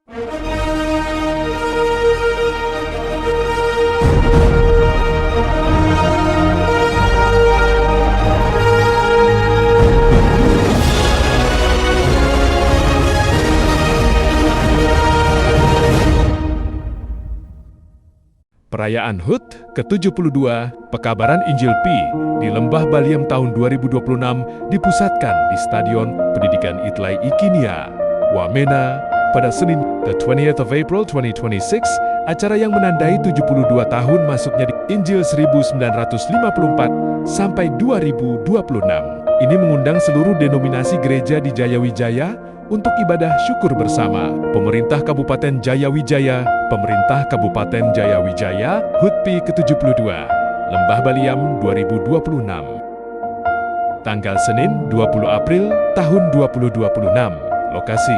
Perayaan HUT ke-72 Pekabaran Injil Pi di Lembah Baliem tahun 2026 dipusatkan di Stadion Pendidikan Itlai Ikinia, Wamena, pada Senin, the 20th of April 2026, acara yang menandai 72 tahun masuknya di Injil 1954 sampai 2026. Ini mengundang seluruh denominasi gereja di Jayawijaya untuk ibadah syukur bersama. Pemerintah Kabupaten Jayawijaya, Pemerintah Kabupaten Jayawijaya, HUT Pi ke-72, Lembah Baliem 2026. Tanggal Senin 20 April tahun 2026. Lokasi: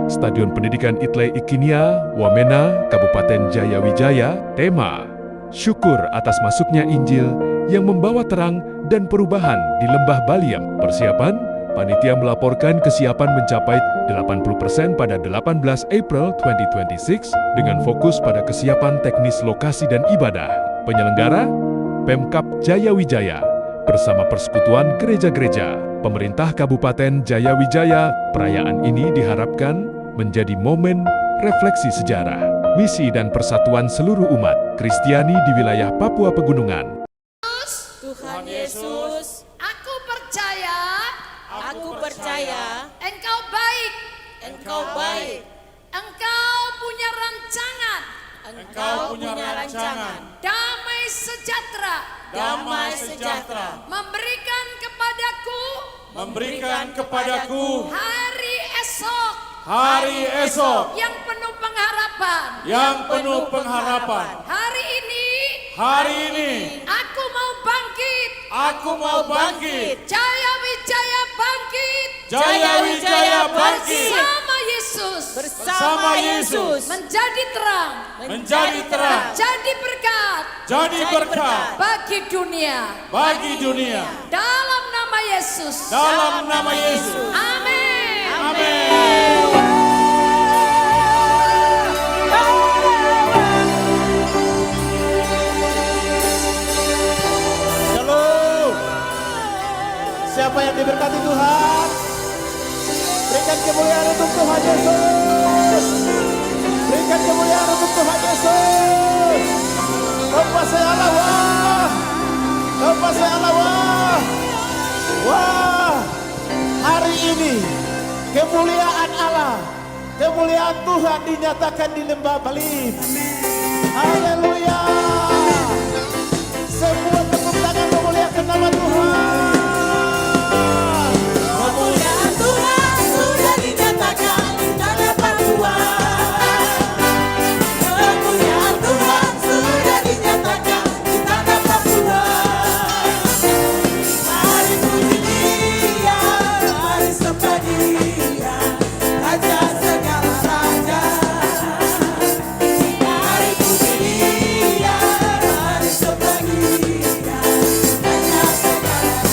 Stadion Pendidikan Itlai Ikinia, Wamena, Kabupaten Jayawijaya. Tema: Syukur atas masuknya Injil yang membawa terang dan perubahan di Lembah Baliem. Persiapan: panitia melaporkan kesiapan mencapai 80% pada 18 April 2026 dengan fokus pada kesiapan teknis lokasi dan ibadah. Penyelenggara: Pemkab Jayawijaya bersama Persekutuan Gereja-Gereja Pemerintah Kabupaten Jayawijaya. Perayaan ini diharapkan menjadi momen refleksi sejarah, misi dan persatuan seluruh umat Kristiani di wilayah Papua Pegunungan. Tuhan Yesus, Aku percaya Engkau baik, Engkau baik, Engkau punya rancangan, Engkau punya rancangan, damai sejahtera, damai sejahtera, memberikan kepadaku hari esok yang penuh pengharapan. Hari ini aku mau bangkit, Jayawijaya bangkit, bersama Yesus menjadi terang, jadi berkat bagi dunia. dalam nama Yesus. Amin. Shalom. Siapa yang diberkati Tuhan? Berikan kemuliaan untuk Tuhan Yesus. Berikan kemuliaan untuk Tuhan Yesus. Lepas saya Allah, wah. Lepas saya Allah, wah. Wah. Hari ini kemuliaan Allah, kemuliaan Tuhan dinyatakan di Lembah Baliem. Haleluya. Semua tepuk tangan memuliakan nama Tuhan. Kemuliaan Tuhan sudah dinyatakan di tanah Papua. Kemuliaan Tuhan sudah dinyatakan di tanah Papua. Mari puji Dia, mari sembah Dia, Raja segala raja. Mari puji Dia, mari sembah Dia, Raja segala raja.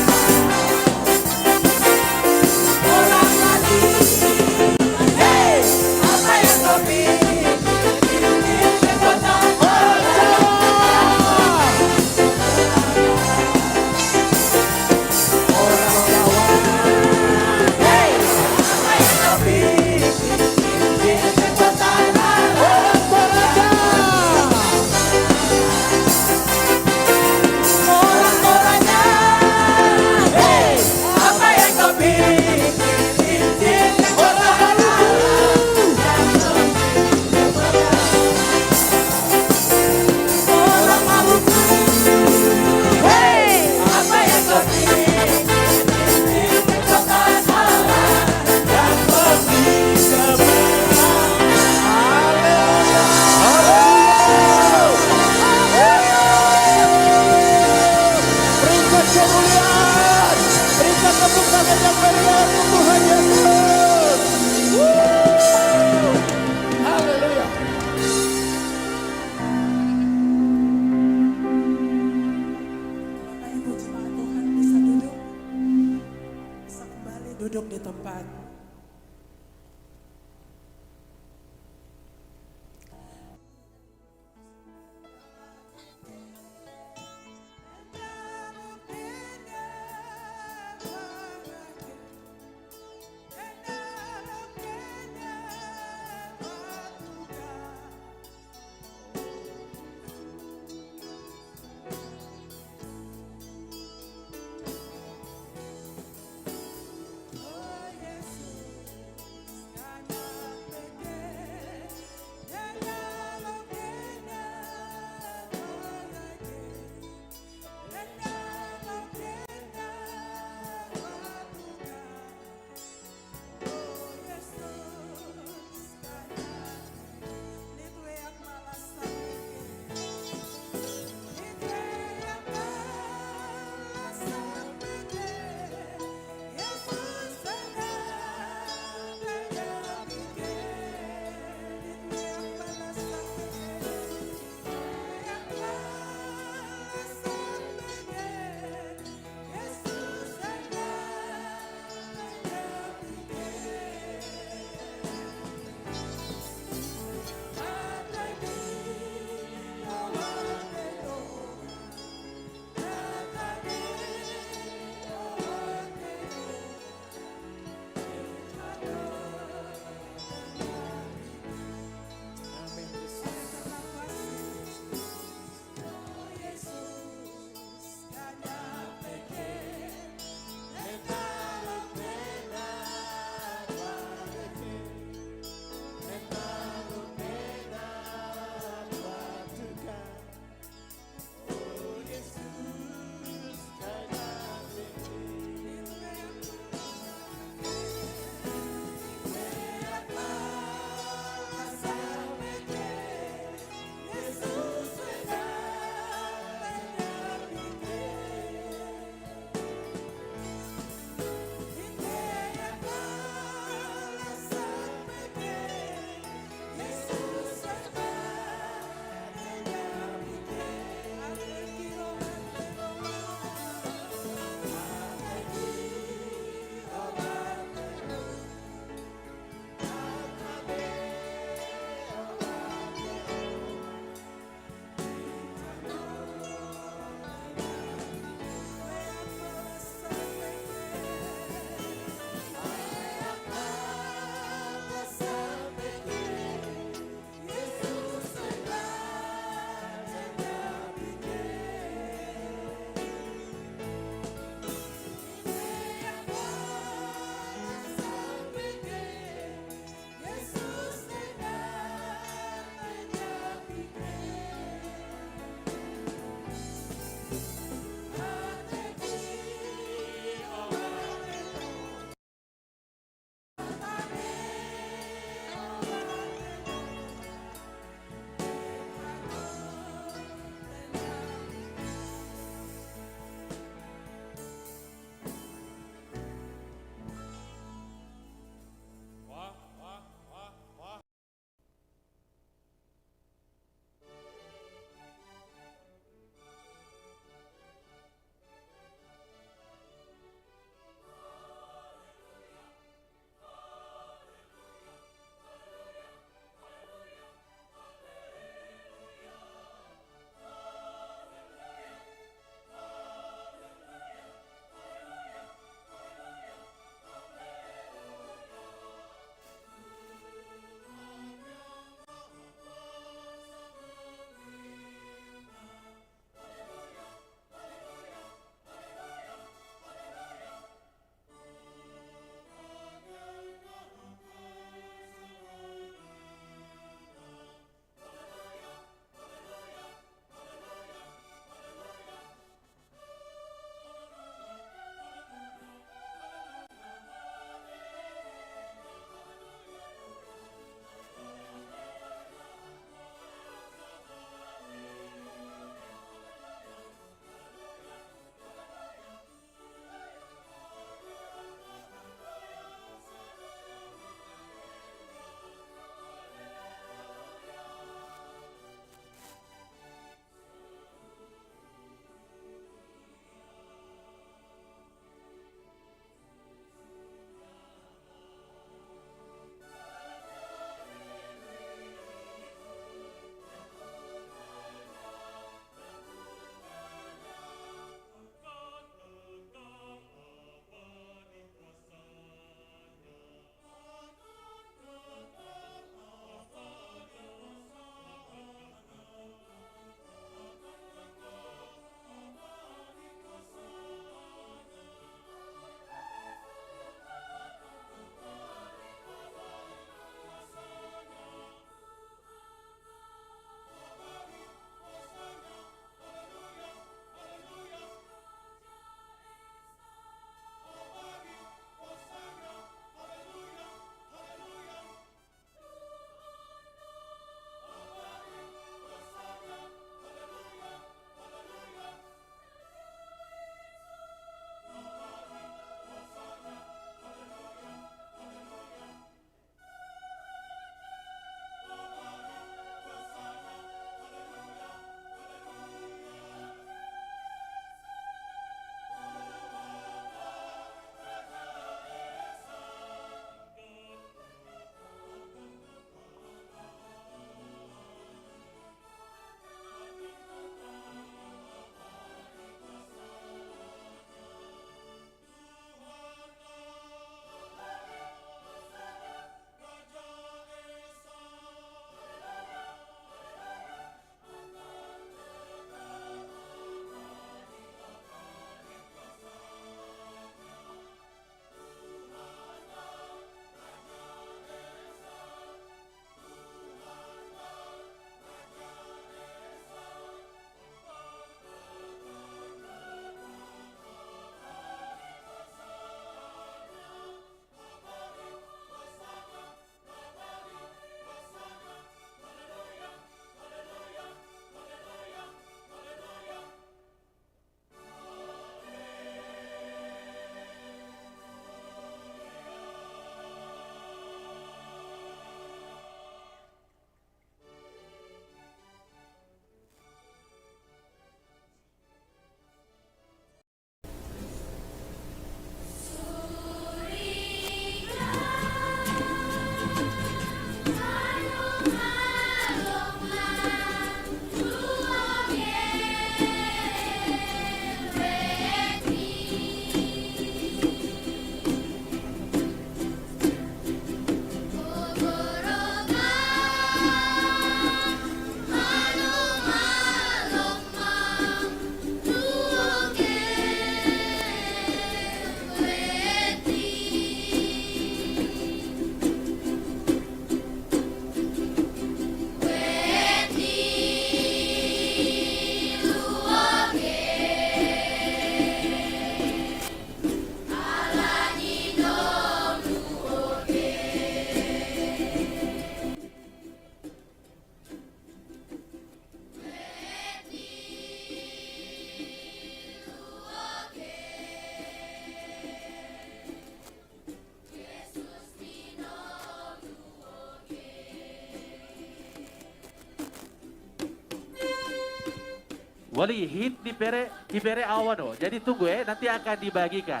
Wali, hit hipere awano. Jadi tunggu nanti akan dibagikan.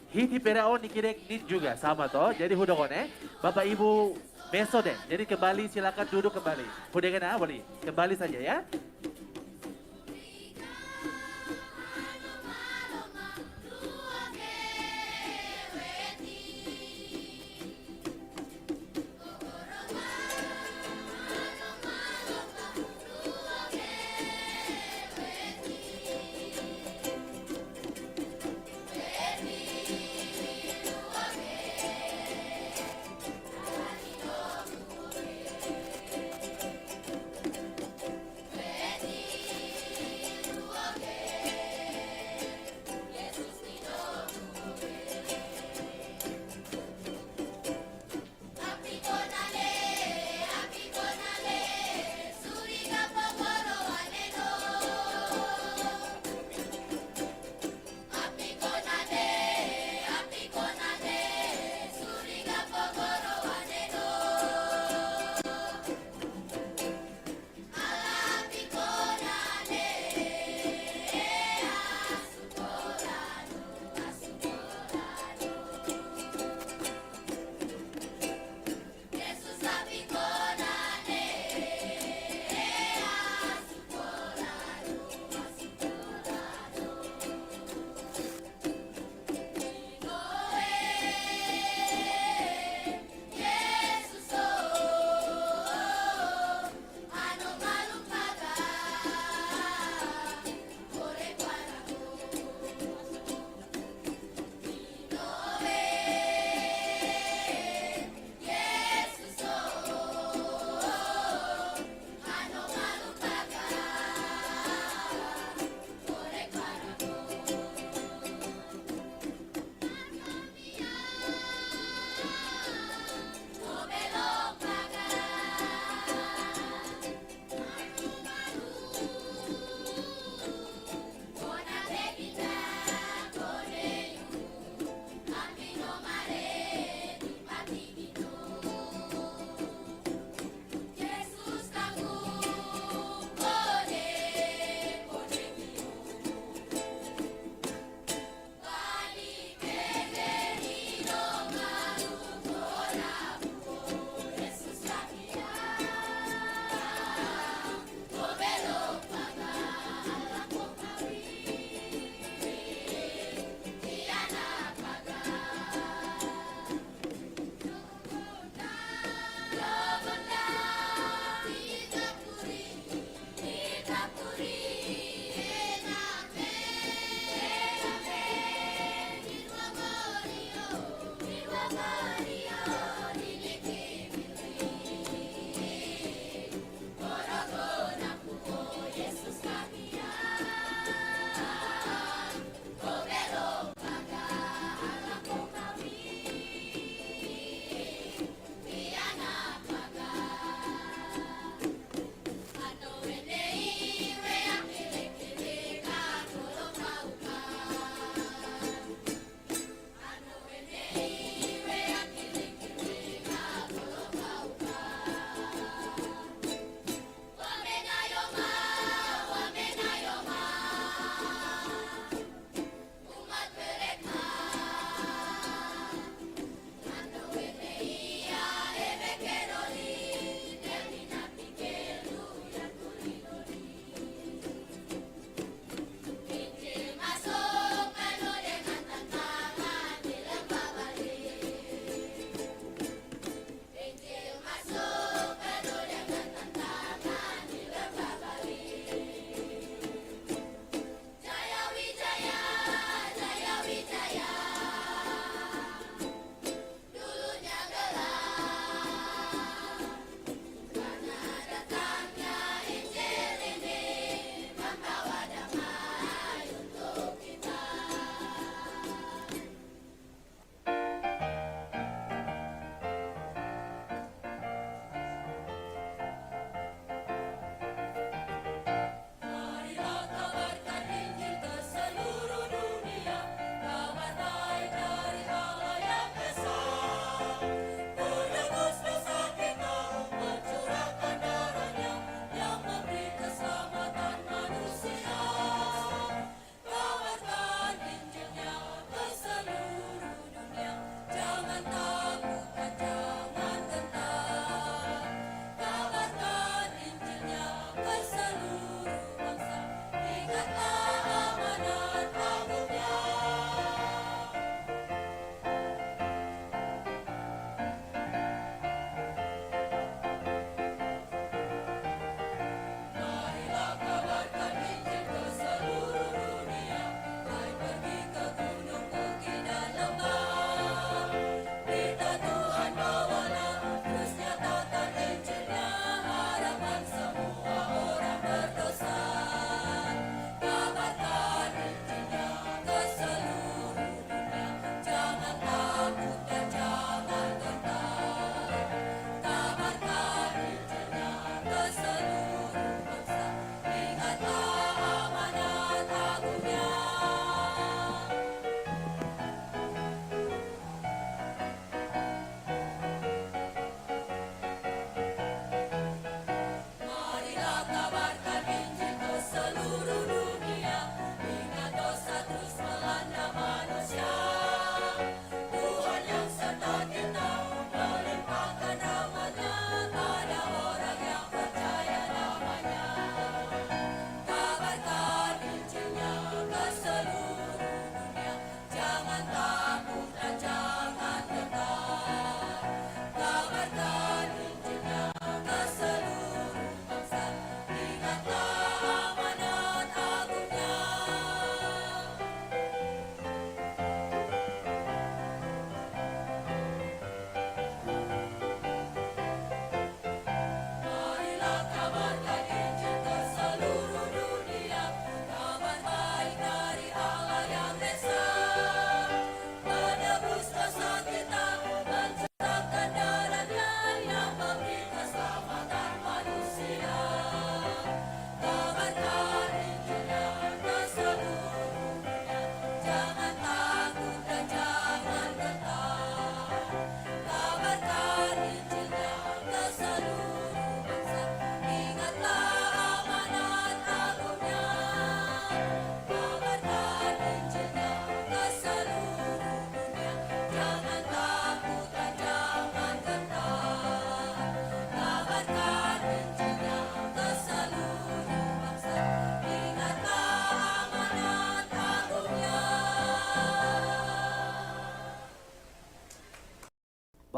Hit hipere awano nikirek nit juga sama toh. Jadi hudokone, Bapak Ibu besok deh. Jadi kembali silakan duduk kembali. Hudekena Wali, kembali saja ya.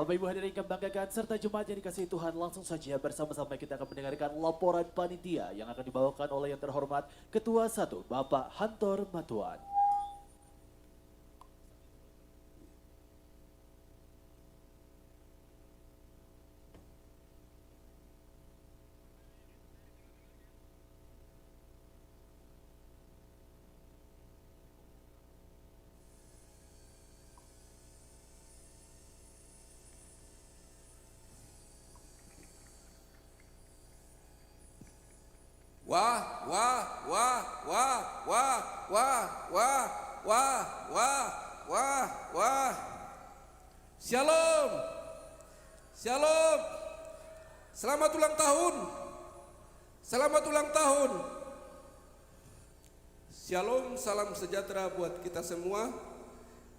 Bapak Ibu hadirin yang banggakan serta jemaat yang dikasihi Tuhan, langsung saja bersama-sama kita akan mendengarkan laporan panitia yang akan dibawakan oleh yang terhormat Ketua 1 Bapak Hantor Matuan. Wah, wah, wah, wah, wah, wah, wah, wah, wah, wah, wah. Shalom. Shalom. Selamat ulang tahun. Selamat ulang tahun. Shalom, salam sejahtera buat kita semua.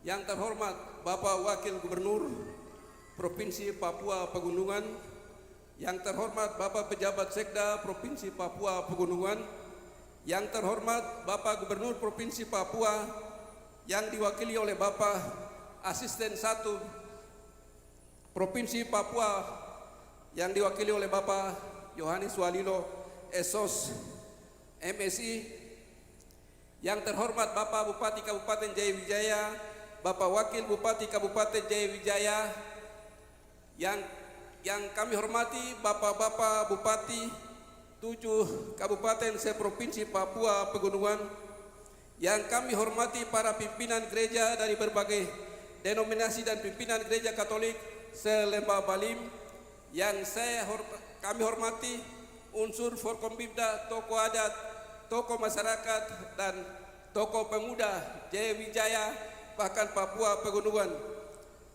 Yang terhormat Bapak Wakil Gubernur Provinsi Papua Pegunungan, yang terhormat Bapak Pejabat Sekda Provinsi Papua Pegunungan, yang terhormat Bapak Gubernur Provinsi Papua yang diwakili oleh Bapak Asisten 1 Provinsi Papua yang diwakili oleh Bapak Yohanes Walilo Esos MSI, yang terhormat Bapak Bupati Kabupaten Jayawijaya, Bapak Wakil Bupati Kabupaten Jayawijaya, yang kami hormati Bapak-Bapak Bupati 7 Kabupaten se-Provinsi Papua Pegunungan, yang kami hormati para pimpinan gereja dari berbagai denominasi dan pimpinan gereja Katolik se-Lembah Balim, yang kami hormati unsur Forkombimda, tokoh adat, tokoh masyarakat, dan tokoh pemuda Jayawijaya bahkan Papua Pegunungan,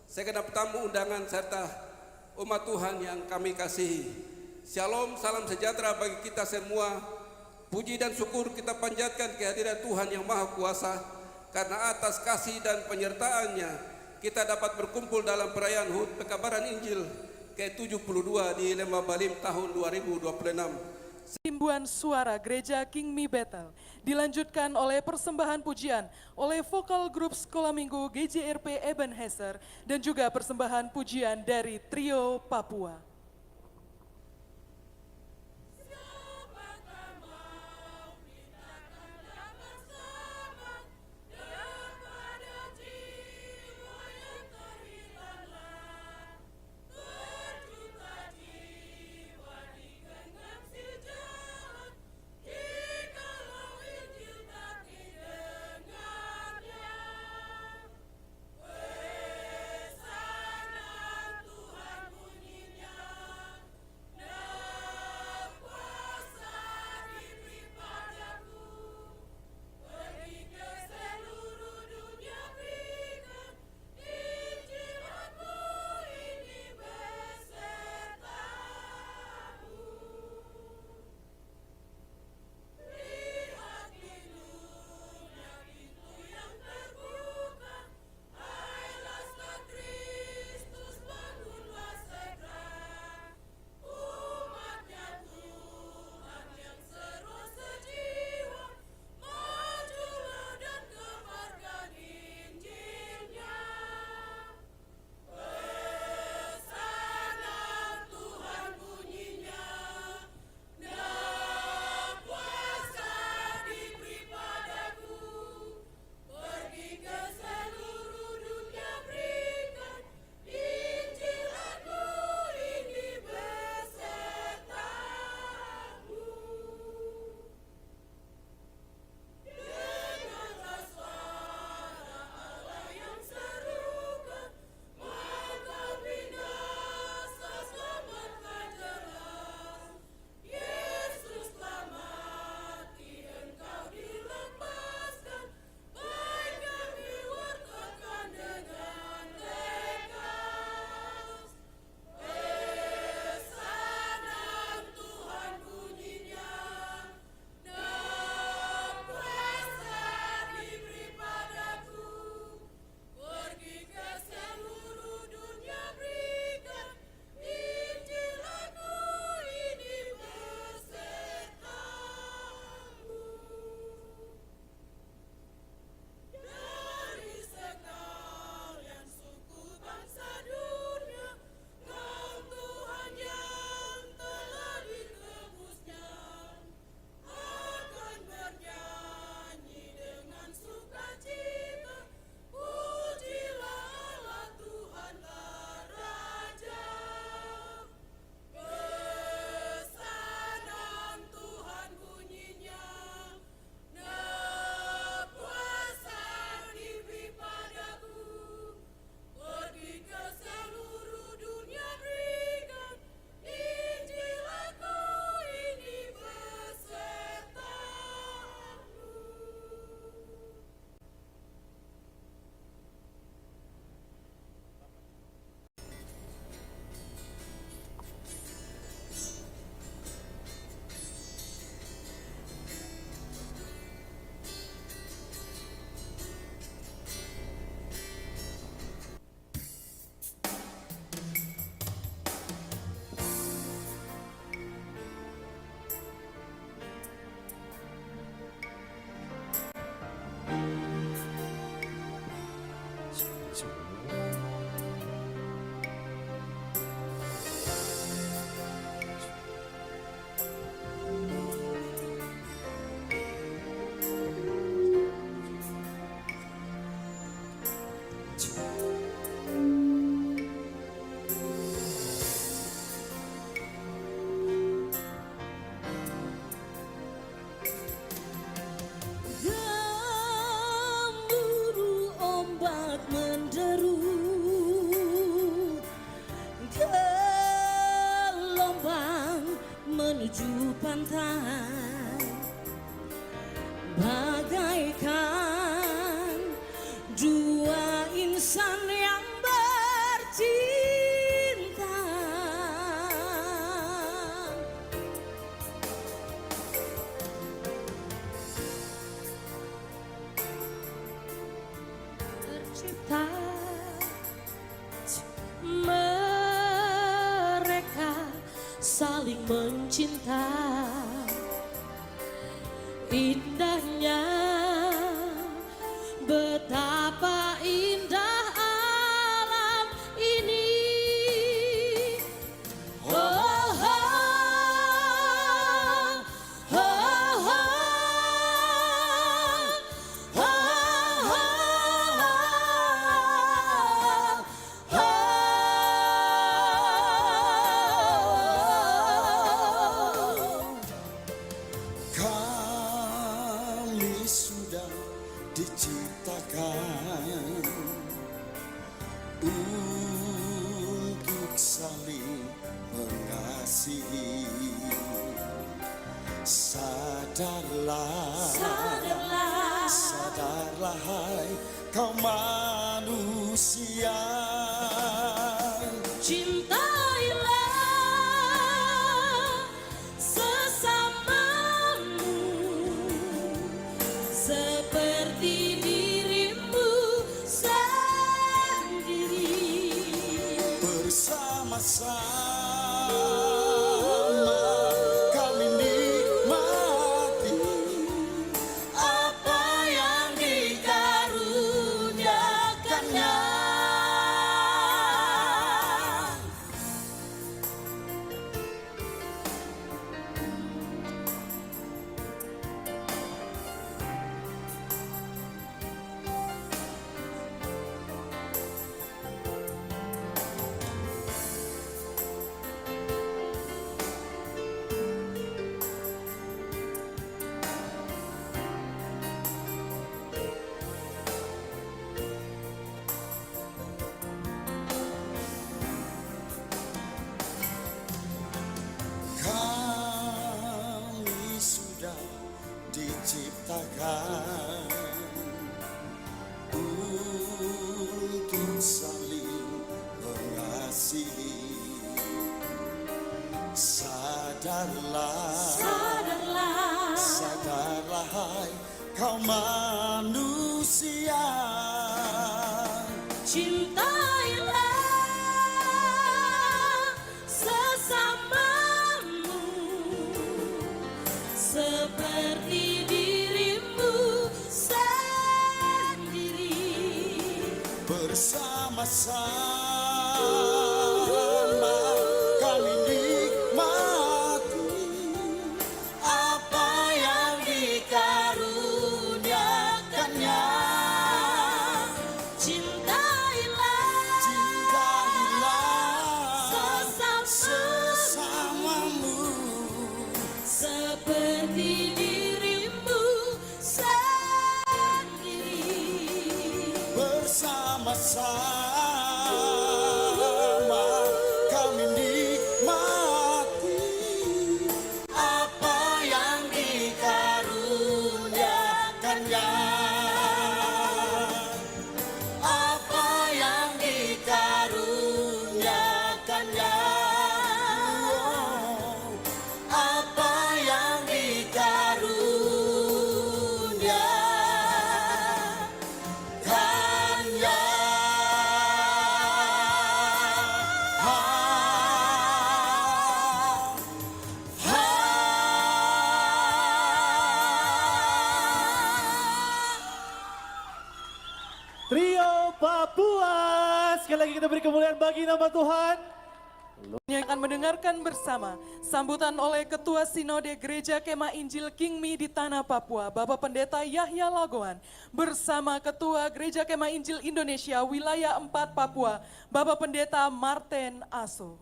segenap tamu undangan serta umat Tuhan yang kami kasihi. Shalom, salam sejahtera bagi kita semua. Puji dan syukur kita panjatkan kehadiran Tuhan yang Maha Kuasa, karena atas kasih dan penyertaannya kita dapat berkumpul dalam perayaan HUT Pekabaran Injil ke-72 di Lembah Balim tahun 2026. Timbuhan suara Gereja King Mi Bethel dilanjutkan oleh persembahan pujian oleh vokal grup Sekolah Minggu GJRP Ebenezer dan juga persembahan pujian dari Trio Papua. Tuhan bunyinya menuju pantai, bagaikan dua insan yang bercinta. Tercipta mereka saling mencinta, indahnya betapa indah alam ini. Oh, oh, oh, oh, oh, Kami sudah diciptakan untuk saling mengasihi. Sadarlah, sadarlah hai kau manusia. cintailah sesamamu seperti dirimu sendiri. Bersama-sama kami nikmati Apa yang dikaruniakannya. Kami sudah diciptakan untuk saling mengasihi. Sadarlah, sadarlah hai kau manusia. Cintailah sesamamu seperti dirimu sendiri. Bersama-sama kami nikmati apa yang dikaruniakannya. Cintailah sesamamu seperti dirimu sendiri. Bersama-sama kami nikmati apa yang dikaruniakannya. Apa yang dikaruniakannya. Apa yang dikaruniakannya. Trio Papua. Sekali lagi kita beri kemuliaan bagi nama Tuhan. Yang akan mendengarkan bersama sambutan oleh Ketua Sinode Gereja Kemah Injil King Mi di Tanah Papua, Bapak Pendeta Yahya Lagoan, bersama Ketua Gereja Kemah Injil Indonesia Wilayah 4 Papua, Bapak Pendeta Martin Aso.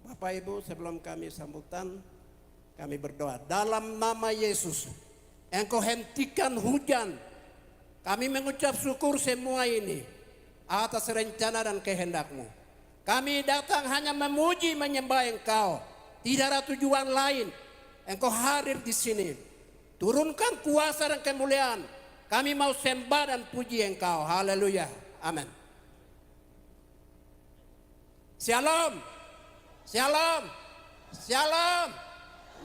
Bapak Ibu, sebelum kami sambutan, kami berdoa. Dalam nama Yesus, Engkau hentikan hujan. Kami mengucap syukur semua ini atas rencana dan kehendak-Mu. Kami datang hanya memuji menyembah Engkau. Tidak ada tujuan lain. Engkau hadir di sini. Turunkan kuasa dan kemuliaan. Kami mau sembah dan puji Engkau. Haleluya. Amin. Shalom. Shalom. Shalom.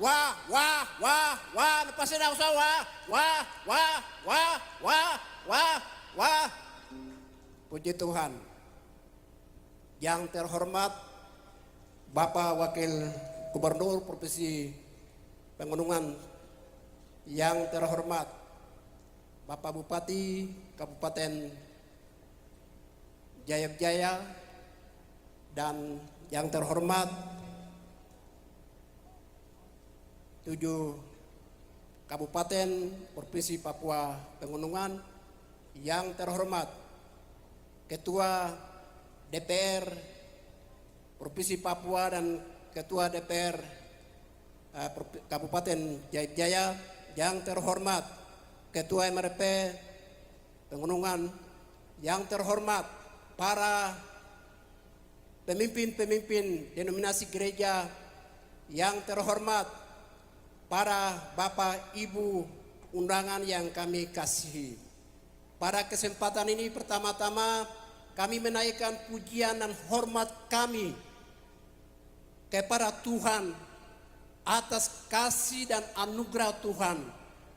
Wah, wah, wah, wah. Pasti nak usah wah, wah, wah, wah, wah, wah, wah. Puji Tuhan. Yang terhormat Bapak Wakil Gubernur Provinsi Pegunungan, yang terhormat Bapak Bupati Kabupaten Jayapura, dan yang terhormat 7 Kabupaten Provinsi Papua Pegunungan, yang terhormat Ketua DPR Provinsi Papua dan Ketua DPR Kabupaten Jayapura, yang terhormat Ketua MRP Pegunungan, yang terhormat para pemimpin-pemimpin denominasi gereja, yang terhormat para Bapak Ibu undangan yang kami kasihi. Pada kesempatan ini pertama-tama kami menaikkan pujian dan hormat kami kepada Tuhan atas kasih dan anugerah Tuhan,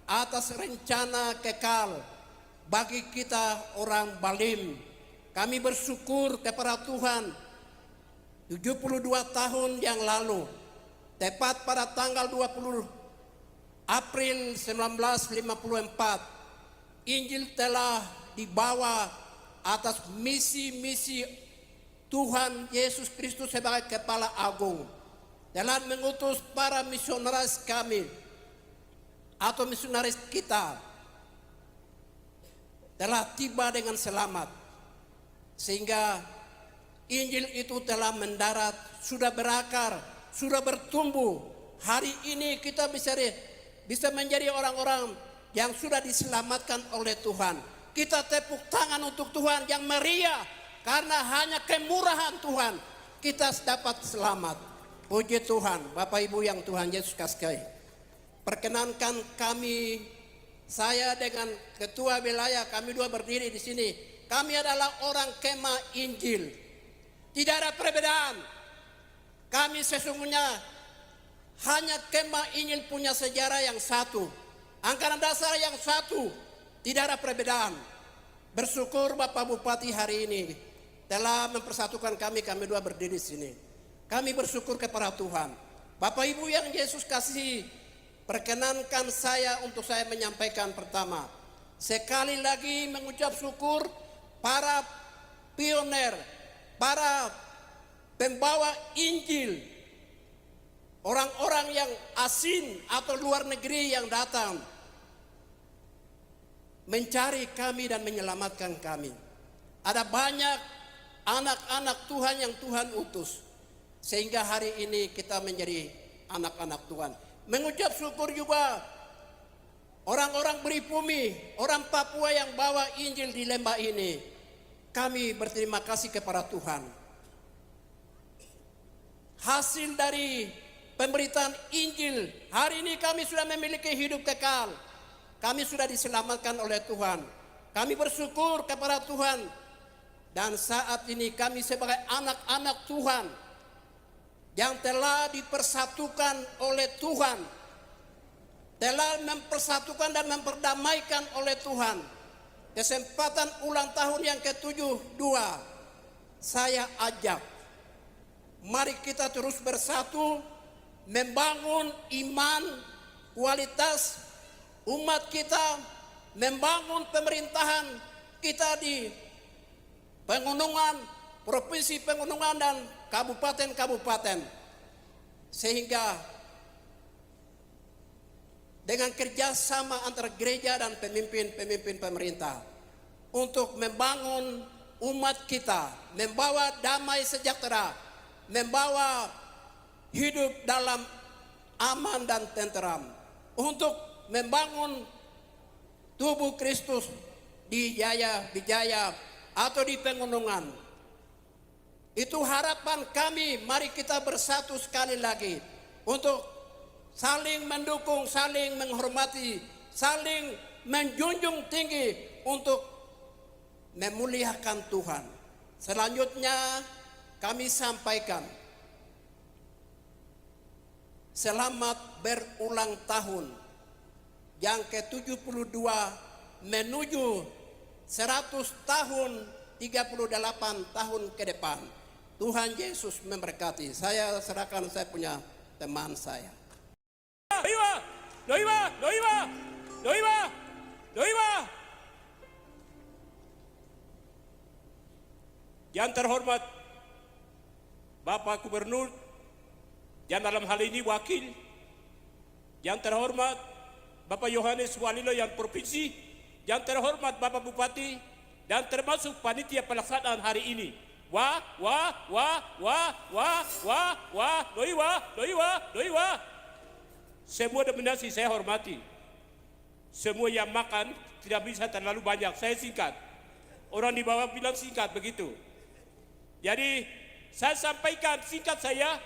atas rencana kekal bagi kita orang Balim. Kami bersyukur kepada Tuhan 72 tahun yang lalu, tepat pada tanggal 20 April 1954, Injil telah dibawa atas misi-misi Tuhan Yesus Kristus sebagai Kepala Agung. Telah mengutus para misionaris kami atau misionaris kita telah tiba dengan selamat, sehingga Injil itu telah mendarat, sudah berakar, sudah bertumbuh. Hari ini kita bisa menjadi orang-orang yang sudah diselamatkan oleh Tuhan. Kita tepuk tangan untuk Tuhan yang meriah, karena hanya kemurahan Tuhan kita dapat selamat. Puji Tuhan. Bapak Ibu yang Tuhan Yesus kasihi, perkenankan kami, saya dengan ketua wilayah, kami dua berdiri di sini. Kami adalah orang Kemah Injil. Tidak ada perbedaan. Kami sesungguhnya hanya Kemah Injil punya sejarah yang satu, angkatan dasar yang satu. Tidak ada perbedaan. Bersyukur Bapak Bupati hari ini telah mempersatukan kami dua berdiri di sini. Kami bersyukur kepada Tuhan. Bapak Ibu yang Yesus kasihi, perkenankan saya untuk saya menyampaikan pertama, sekali lagi mengucap syukur para pioner, para pembawa Injil, orang-orang yang asing atau luar negeri yang datang mencari kami dan menyelamatkan kami. Ada banyak anak-anak Tuhan yang Tuhan utus, sehingga hari ini kita menjadi anak-anak Tuhan. Mengucap syukur juga orang-orang pribumi, orang Papua yang bawa Injil di lembah ini. Kami berterima kasih kepada Tuhan. Hasil dari pemberitaan Injil, hari ini kami sudah memiliki hidup kekal. Kami sudah diselamatkan oleh Tuhan. Kami bersyukur kepada Tuhan. Dan saat ini kami sebagai anak-anak Tuhan yang telah dipersatukan oleh Tuhan, telah mempersatukan dan memperdamaikan oleh Tuhan. Kesempatan ulang tahun yang ke-72, saya ajak, mari kita terus bersatu membangun iman, kualitas umat kita, membangun pemerintahan kita di Pegunungan, Provinsi Pegunungan dan kabupaten-kabupaten, sehingga dengan kerjasama antara gereja dan pemimpin-pemimpin pemerintah untuk membangun umat kita, membawa damai sejahtera, membawa hidup dalam aman dan tenteram, untuk membangun tubuh Kristus di Jaya atau di Pegunungan. Itu harapan kami. Mari kita bersatu sekali lagi. untuk saling mendukung, saling menghormati, saling menjunjung tinggi untuk memuliakan Tuhan. Selanjutnya kami sampaikan selamat berulang tahun yang ke-72 menuju 100 tahun 38 tahun ke depan. Tuhan Yesus memberkati. Saya serahkan saya punya teman saya. Yang terhormat Bapak Gubernur, yang dalam hal ini wakil, yang terhormat Bapak Yohanes Walilo yang provinsi, yang terhormat Bapak Bupati, dan termasuk panitia pelaksanaan hari ini. Doiwa. Semua dominasi saya hormati. Semua yang makan tidak bisa terlalu banyak, saya singkat. Orang di bawah bilang singkat begitu. Jadi saya sampaikan singkat saya,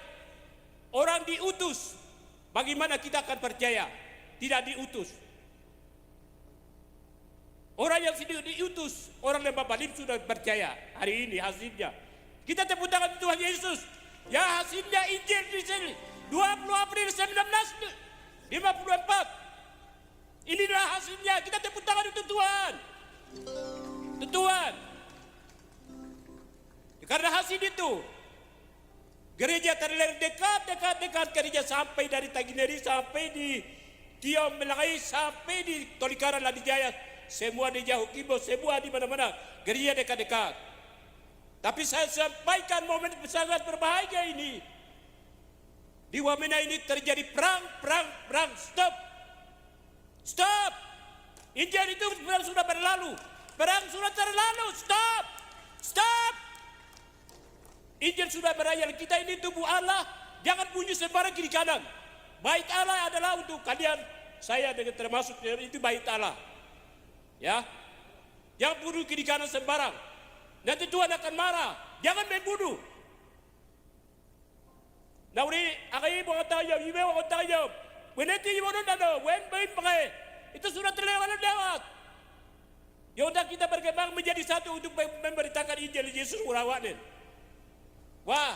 orang diutus, bagaimana kita akan percaya? Tidak diutus. Orang yang sudah diutus, orang yang Bapak Lim sudah percaya. Hari ini hasilnya. Kita tepuk tangan Tuhan Yesus. Ya, hasilnya Injil di sini. 20 April 1954. Inilah hasilnya. Kita tepuk tangan untuk Tuhan. Untuk Tuhan. Karena hasil itu, gereja terlihat dekat gereja sampai dari Tagineri, sampai di Tiom Melangai, sampai di Tolikara Ladijaya, semua di Jauh Kimbo, semua di mana-mana, gereja dekat-dekat. Tapi saya sampaikan momen sangat berbahaya ini. Di Wamena ini terjadi perang, stop. Injil itu sudah berlalu, perang sudah terlalu, stop. Injil sudah berayal, kita ini tubuh Allah, jangan bunyi sembarang kiri kanan. Bait Allah adalah untuk kalian, saya dengan termasuk itu bait Allah. Ya, jangan bunuh kiri kanan sembarang. Nanti Tuhan akan marah. Jangan membunuh. Nauri akai bawa tayo, ibe bawa tayo. Weneti ibono dado, wen bain pakai. Itu sudah terlewat. Yaudah kita berkembang menjadi satu untuk memberitakan Injil Yesus urawanin. Wah.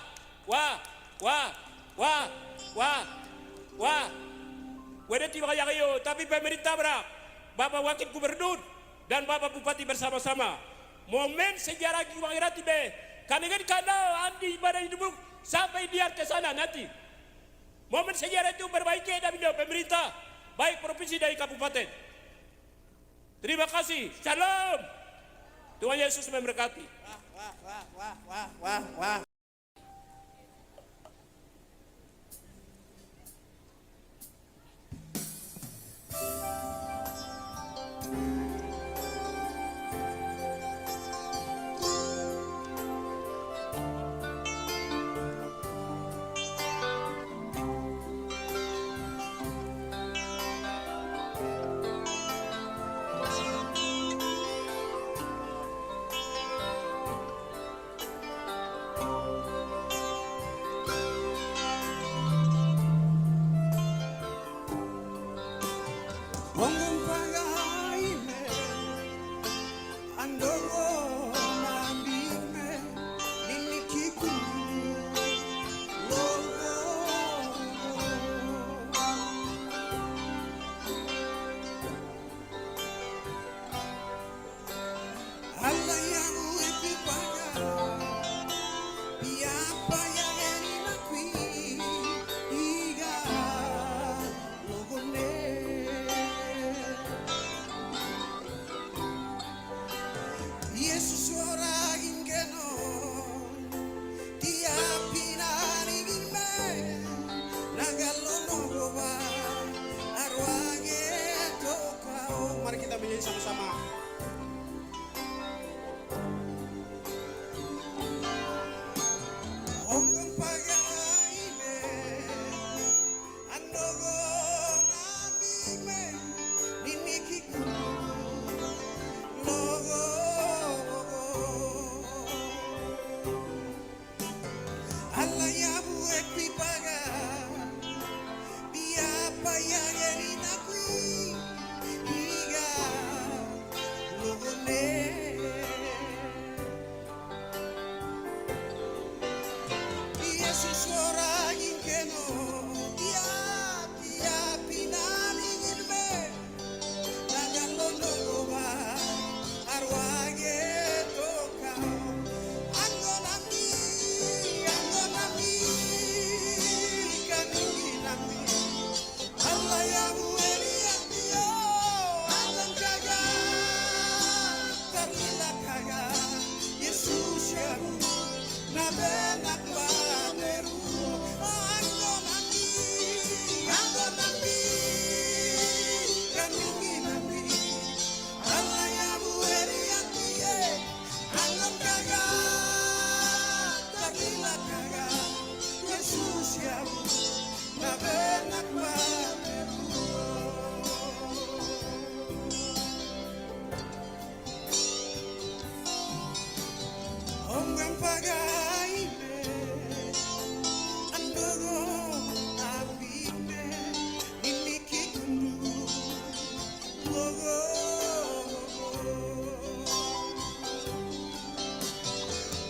Weneti makanya kayo, tapi pemerintah berak. Bapak Wakil Gubernur dan Bapak Bupati bersama-sama. Momen sejarah Kiwangirati be. Kangen kana andi ibadah hidup sampai dia ke sana nanti. Momen sejarah itu berbaiki dari pemerintah, baik provinsi dan kabupaten. Terima kasih. Shalom. Tuhan Yesus memberkati. Wah. Yesus ora ingkeno dia pinani irme nagan lonoba arwage toka angonami kaningi nami Allah ya bueri dia akan kaga terila kaga Yesus ya nabenak baneru angonami kaningi nami Allah ya bueri dia akan kaga terila kaga Yesus ya nabenak baneru Honggang pagaime andogo abime nimiki kundu wogo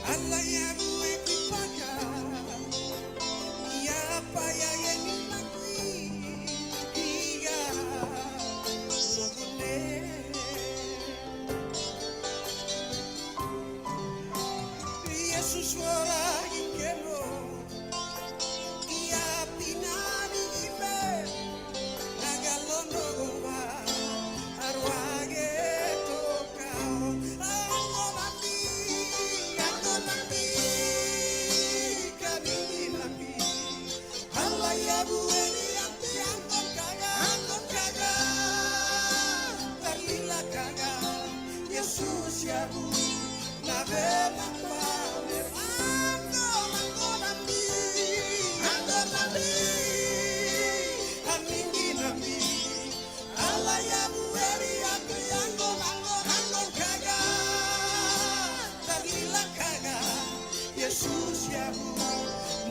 Allah ya buwe kipaga ya paya yeni makui iya wogone Yesus ora ingkeno ia pinani ibe nagalono gowa arwage tokao angonami kabini nami Allah ya bueni angon kaga terlila kaga Yesus ya bu nabela Yesus ya bu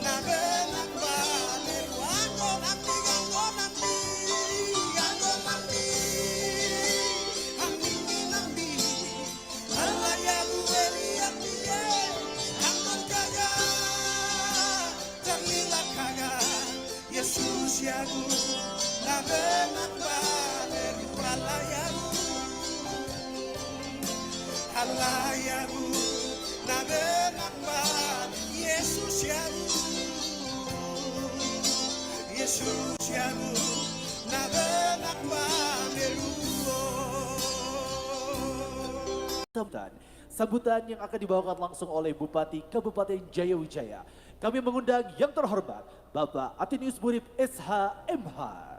nabenak baneru angonami amingi nambi Allah ya bu dia angon kaga terlila kaga Yesus ya bu nabenak baneru Allah ya bu nabenak baneru Yesus ya bu nabenak baneru Sambutan yang akan dibawakan langsung oleh Bupati Kabupaten Jayawijaya. Kami mengundang yang terhormat Bapak Atinius Murib SH.MH.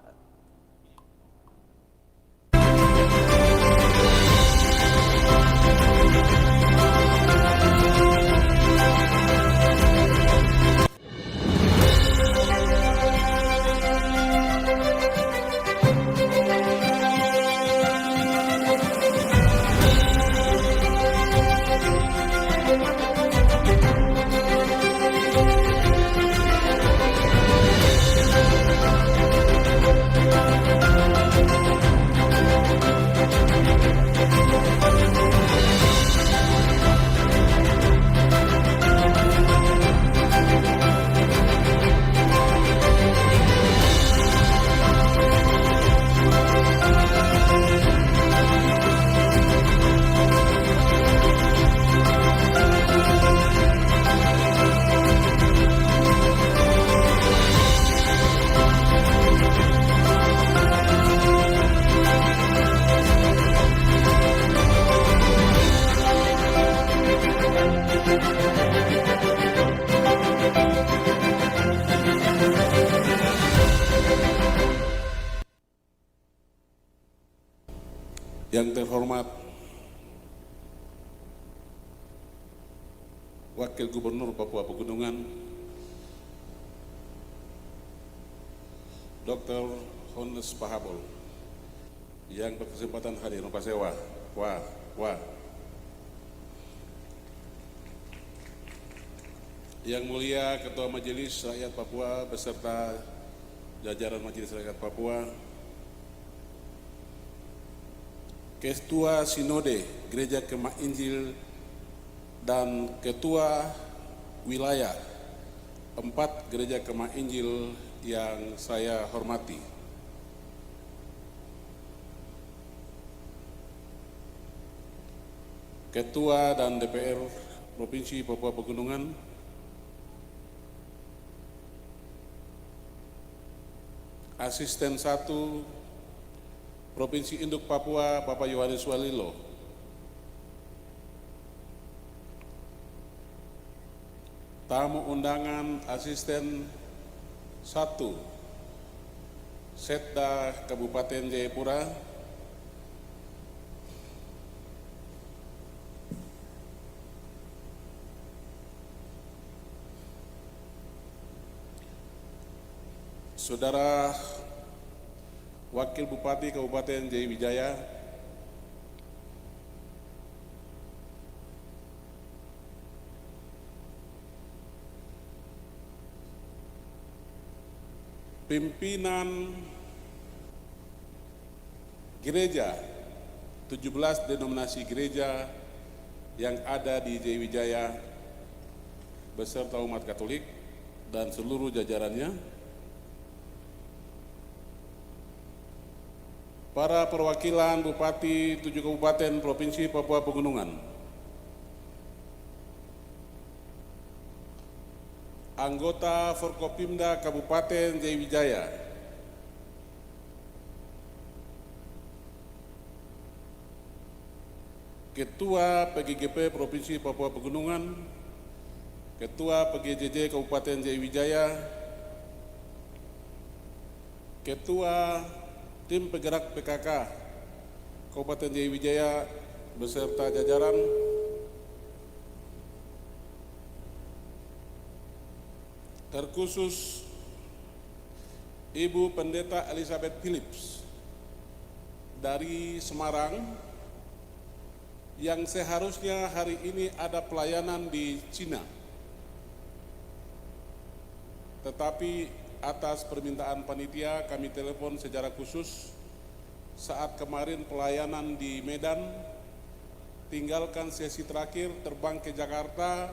Yang terhormat Wakil Gubernur Papua Pegunungan Dr. Honus Pahabol yang berkesempatan hadir Pasewa. Yang mulia Ketua Majelis Rakyat Papua beserta jajaran Majelis Rakyat Papua, Ketua Sinode Gereja Kemah Injil dan Ketua Wilayah 4 gereja Kemah Injil yang saya hormati. Ketua dan DPR Provinsi Papua Pegunungan, Asisten 1 Provinsi Induk Papua Bapak Yohanes Walilo, tamu undangan Asisten 1 Setda Kabupaten Jayapura, Saudara Wakil Bupati Kabupaten Jayawijaya, pimpinan gereja 17 denominasi gereja yang ada di Jayawijaya beserta umat Katolik dan seluruh jajarannya, para perwakilan Bupati 7 Kabupaten Provinsi Papua Pegunungan, anggota Forkopimda Kabupaten Jayawijaya, Ketua PGGP Provinsi Papua Pegunungan, Ketua PGJJ Kabupaten Jayawijaya, Ketua Tim Penggerak PKK Kabupaten Jayawijaya beserta jajaran, terkhusus Ibu Pendeta Elizabeth Phillips dari Semarang yang seharusnya hari ini ada pelayanan di Cina, tetapi atas permintaan panitia kami telepon secara khusus saat kemarin pelayanan di Medan, tinggalkan sesi terakhir, terbang ke Jakarta,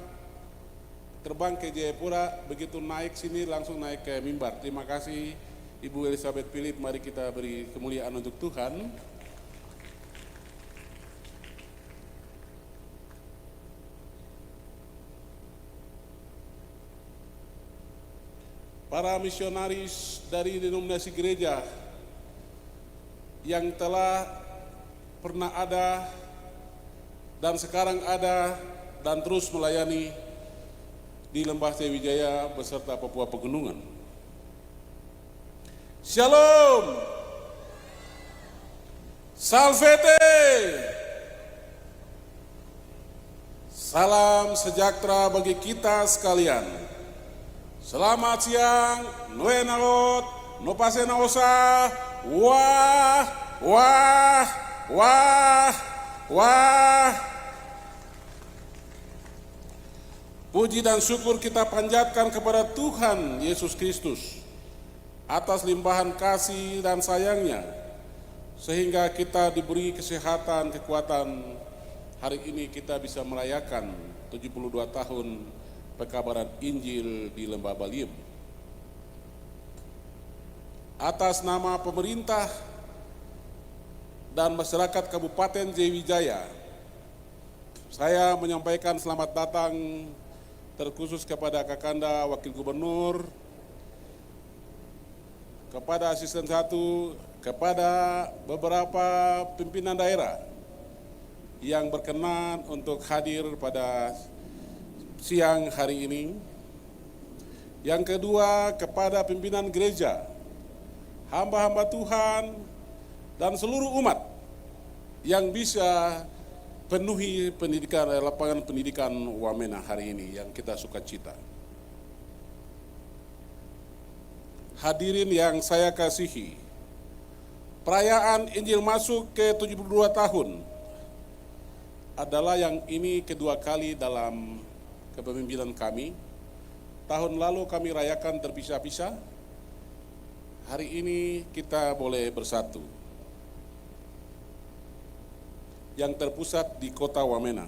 terbang ke Jayapura, begitu naik sini langsung naik ke mimbar. Terima kasih Ibu Elizabeth Philip, mari kita beri kemuliaan untuk Tuhan. Para misionaris dari denominasi gereja yang telah pernah ada dan sekarang ada dan terus melayani di Lembah Jayawijaya beserta Papua Pegunungan. Shalom, Salvete, salam sejahtera bagi kita sekalian. Selamat siang, noe naot, no pase na osa, wah, wah, wah, wah. Puji dan syukur kita panjatkan kepada Tuhan Yesus Kristus atas limpahan kasih dan sayangnya, sehingga kita diberi kesehatan, kekuatan. Hari ini kita bisa merayakan 72 tahun pekabaran Injil di Lembah Baliem. Atas nama pemerintah dan masyarakat Kabupaten Jayawijaya, saya menyampaikan selamat datang terkhusus kepada Kakanda Wakil Gubernur, kepada Asisten 1, kepada beberapa pimpinan daerah yang berkenan untuk hadir pada siang hari ini. Yang kedua, kepada pimpinan gereja, hamba-hamba Tuhan, dan seluruh umat yang bisa penuhi pendidikan, lapangan pendidikan Wamena hari ini yang kita sukacita. Hadirin yang saya kasihi, perayaan Injil masuk ke 72 tahun adalah yang ini kedua kali dalam kepemimpinan kami. Tahun lalu kami rayakan terpisah-pisah. Hari ini kita boleh bersatu. Yang terpusat di kota Wamena.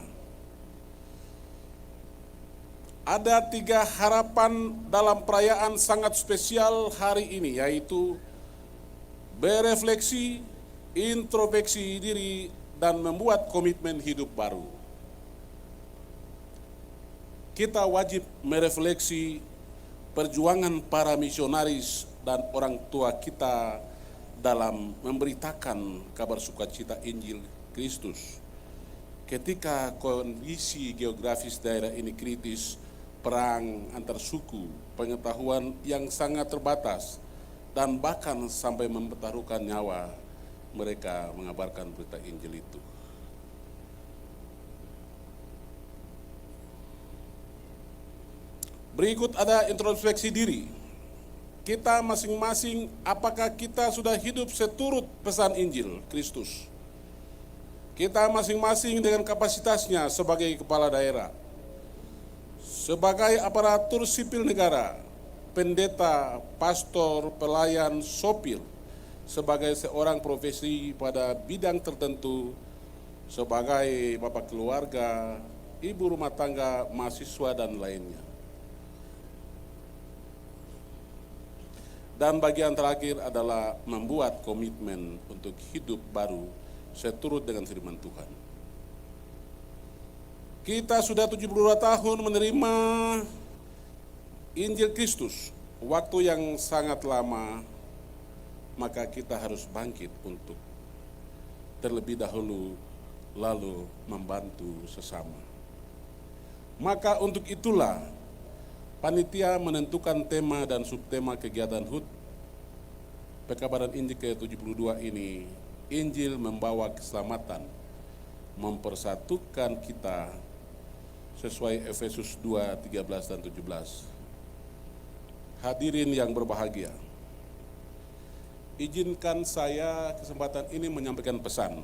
Ada 3 harapan dalam perayaan sangat spesial hari ini, yaitu berefleksi, introspeksi diri, dan membuat komitmen hidup baru. Kita wajib merefleksi perjuangan para misionaris dan orang tua kita dalam memberitakan kabar sukacita Injil Kristus. Ketika kondisi geografis daerah ini kritis, perang antar suku, pengetahuan yang sangat terbatas, dan bahkan sampai mempertaruhkan nyawa, mereka mengabarkan berita Injil itu. Berikut ada introspeksi diri. Kita masing-masing, apakah kita sudah hidup seturut pesan Injil Kristus? Kita masing-masing dengan kapasitasnya sebagai kepala daerah, sebagai aparatur sipil negara, pendeta, pastor, pelayan, sopir, sebagai seorang profesi pada bidang tertentu, sebagai bapak keluarga, ibu rumah tangga, mahasiswa, dan lainnya. Dan bagian terakhir adalah membuat komitmen untuk hidup baru seturut dengan firman Tuhan. Kita sudah 72 tahun menerima Injil Kristus, waktu yang sangat lama, maka kita harus bangkit untuk terlebih dahulu lalu membantu sesama. Maka untuk itulah panitia menentukan tema dan subtema kegiatan HUT Pekabaran Injil ke-72 ini, Injil membawa keselamatan, mempersatukan kita sesuai Efesus 2, 13 dan 17. Hadirin yang berbahagia, izinkan saya kesempatan ini menyampaikan pesan.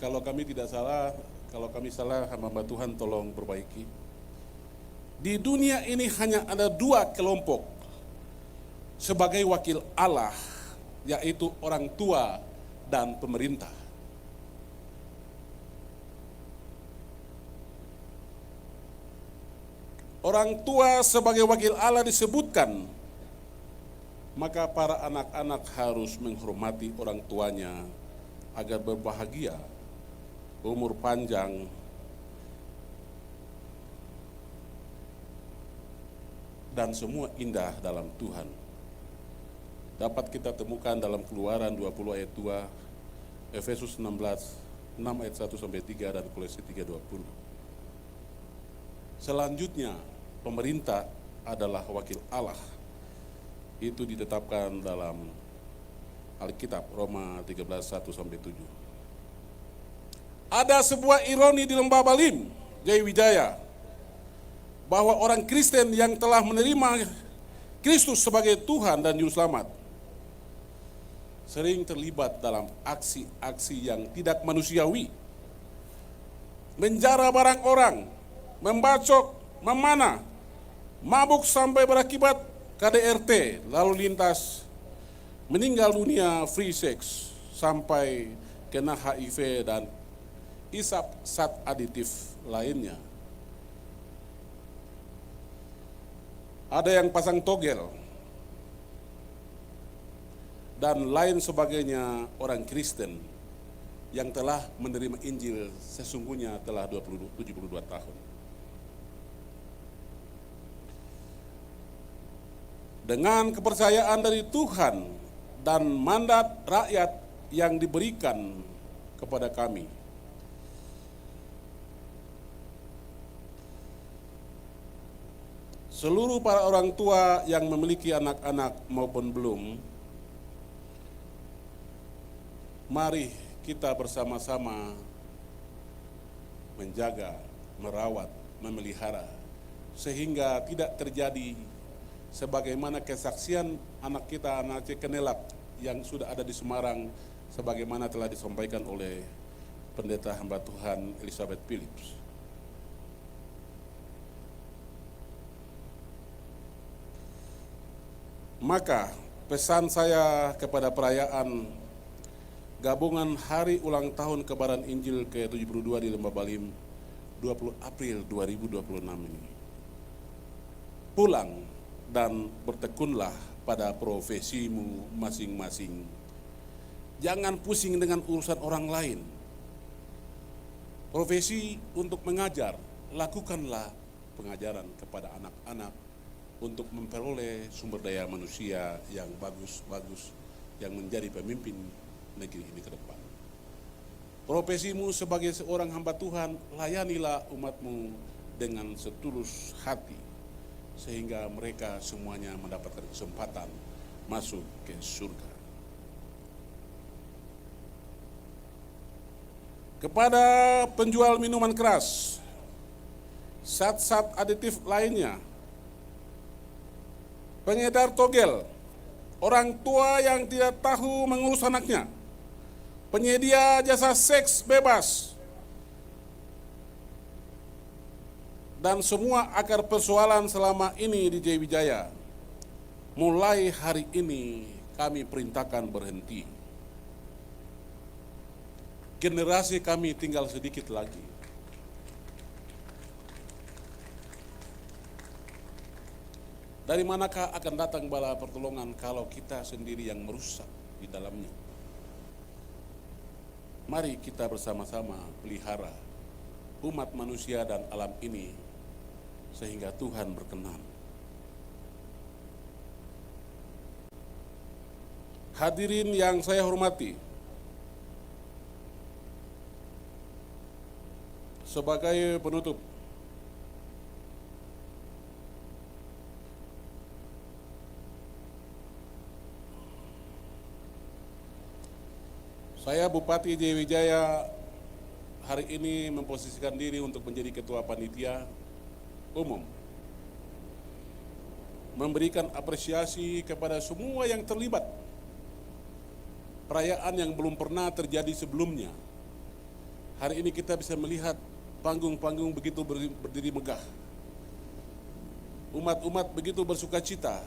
Kalau kami tidak salah, kalau kami salah, hamba Tuhan tolong perbaiki. Di dunia ini hanya ada 2 kelompok sebagai wakil Allah, yaitu orang tua dan pemerintah. Orang tua sebagai wakil Allah disebutkan, maka para anak-anak harus menghormati orang tuanya agar berbahagia, umur panjang, dan semua indah dalam Tuhan. Dapat kita temukan dalam Keluaran 20 ayat 2, Efesus 6 ayat 1 sampai 3, dan Kolose 3:20. Selanjutnya, pemerintah adalah wakil Allah. Itu ditetapkan dalam Alkitab Roma 13:1 sampai 7. Ada sebuah ironi di Lembah Balim, Jaya Wijaya, bahwa orang Kristen yang telah menerima Kristus sebagai Tuhan dan Juru Selamat sering terlibat dalam aksi-aksi yang tidak manusiawi, menjara barang orang, membacok, memanah, mabuk sampai berakibat KDRT, lalu lintas, meninggal dunia, free sex, sampai kena HIV dan isap zat aditif lainnya. Ada yang pasang togel dan lain sebagainya. Orang Kristen yang telah menerima Injil sesungguhnya telah 72 tahun. Dengan kepercayaan dari Tuhan dan mandat rakyat yang diberikan kepada kami, seluruh para orang tua yang memiliki anak-anak maupun belum, mari kita bersama-sama menjaga, merawat, memelihara, sehingga tidak terjadi sebagaimana kesaksian anak kita, anak Kenelak yang sudah ada di Semarang, sebagaimana telah disampaikan oleh pendeta hamba Tuhan Elizabeth Phillips. Maka pesan saya kepada perayaan gabungan hari ulang tahun kebaran Injil ke-72 di Lembah Balim 20 April 2026 ini. Pulang dan bertekunlah pada profesimu masing-masing. Jangan pusing dengan urusan orang lain. Profesi untuk mengajar, lakukanlah pengajaran kepada anak-anak untuk memperoleh sumber daya manusia yang bagus-bagus yang menjadi pemimpin negeri ini ke depan. Profesimu sebagai seorang hamba Tuhan, layanilah umatmu dengan setulus hati, sehingga mereka semuanya mendapatkan kesempatan masuk ke surga. Kepada penjual minuman keras, zat-zat aditif lainnya, pengedar togel, orang tua yang tidak tahu mengurus anaknya, penyedia jasa seks bebas, dan semua akar persoalan selama ini di Jaya Wijaya, mulai hari ini kami perintahkan berhenti. Generasi kami tinggal sedikit lagi. Dari manakah akan datang bala pertolongan kalau kita sendiri yang merusak di dalamnya? Mari kita bersama-sama pelihara umat manusia dan alam ini sehingga Tuhan berkenan. Hadirin yang saya hormati, sebagai penutup, saya Bupati Jaya Wijaya hari ini memposisikan diri untuk menjadi Ketua Panitia Umum, memberikan apresiasi kepada semua yang terlibat. Perayaan yang belum pernah terjadi sebelumnya. Hari ini kita bisa melihat panggung-panggung begitu berdiri megah. Umat-umat begitu bersuka cita.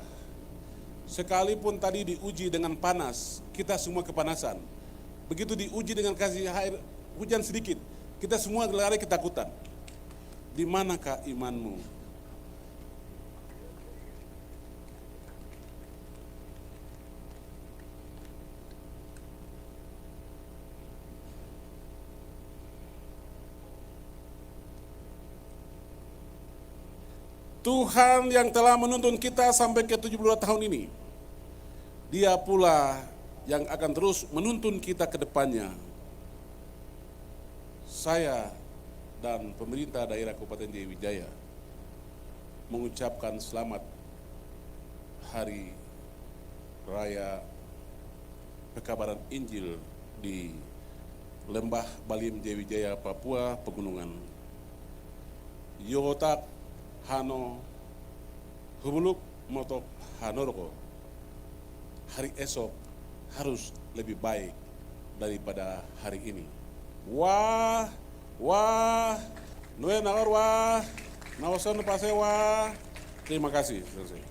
Sekalipun tadi diuji dengan panas, kita semua kepanasan. Begitu diuji dengan kasih air hujan sedikit, kita semua lari ketakutan. Di manakah imanmu? Tuhan yang telah menuntun kita sampai ke 72 tahun ini, Dia pula yang akan terus menuntun kita ke depannya. Saya dan pemerintah daerah Kabupaten Jaya Wijaya mengucapkan selamat Hari Raya Pekabaran Injil di Lembah Balim Jaya Wijaya, Papua Pegunungan. Yotak Hano Hubuluk Motok Hanoroko. Hari esok harus lebih baik daripada hari ini. Wah, nue nawar wah, nawasan pase wah. Terima kasih. Selesai.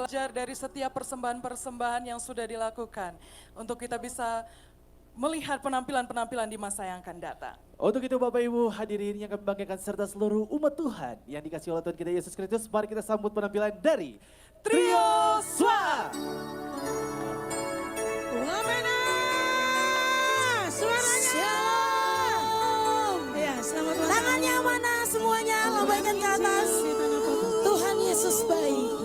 belajar dari setiap persembahan-persembahan yang sudah dilakukan. Untuk kita bisa melihat penampilan-penampilan di masa yang akan datang. Untuk itu Bapak Ibu hadirin yang kami banggakan serta seluruh umat Tuhan yang dikasih oleh Tuhan kita Yesus Kristus, mari kita sambut penampilan dari Trio Swa. Wamena, suaranya. Shalom. Ya, selamat malam. Tangannya mana semuanya, lambaikan ke atas. Tuhan Yesus baik.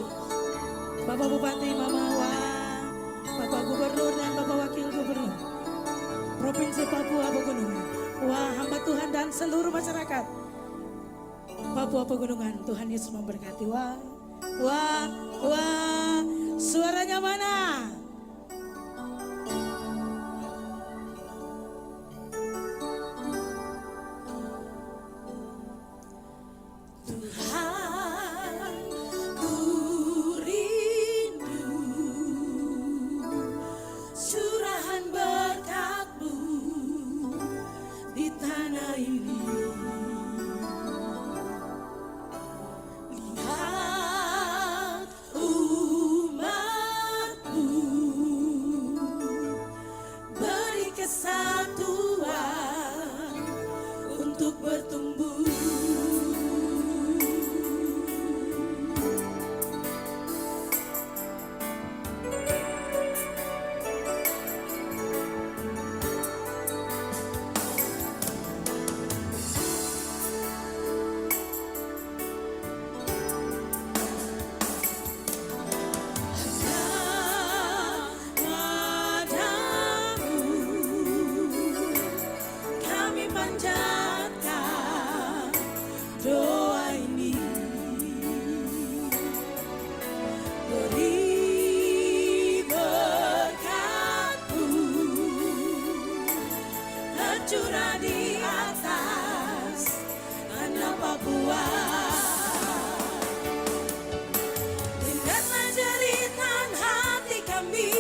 Bapak Bupati, Mama Wah, Bapak Gubernur dan Bapak Wakil Gubernur Provinsi Papua Pegunungan. Wah, hamba Tuhan dan seluruh masyarakat Papua Pegunungan. Tuhan Yesus memberkati. Wah, wah, wah. Suaranya mana? Tuhan, ku rindu curahan berkat-Mu di tanah ini. Lihat umat-Mu beri kesatuan untuk bertumbuh. Kami panjatkan doa ini, beri berkat-Mu tercurah di atas tanah Papua. Dengarlah jeritan hati kami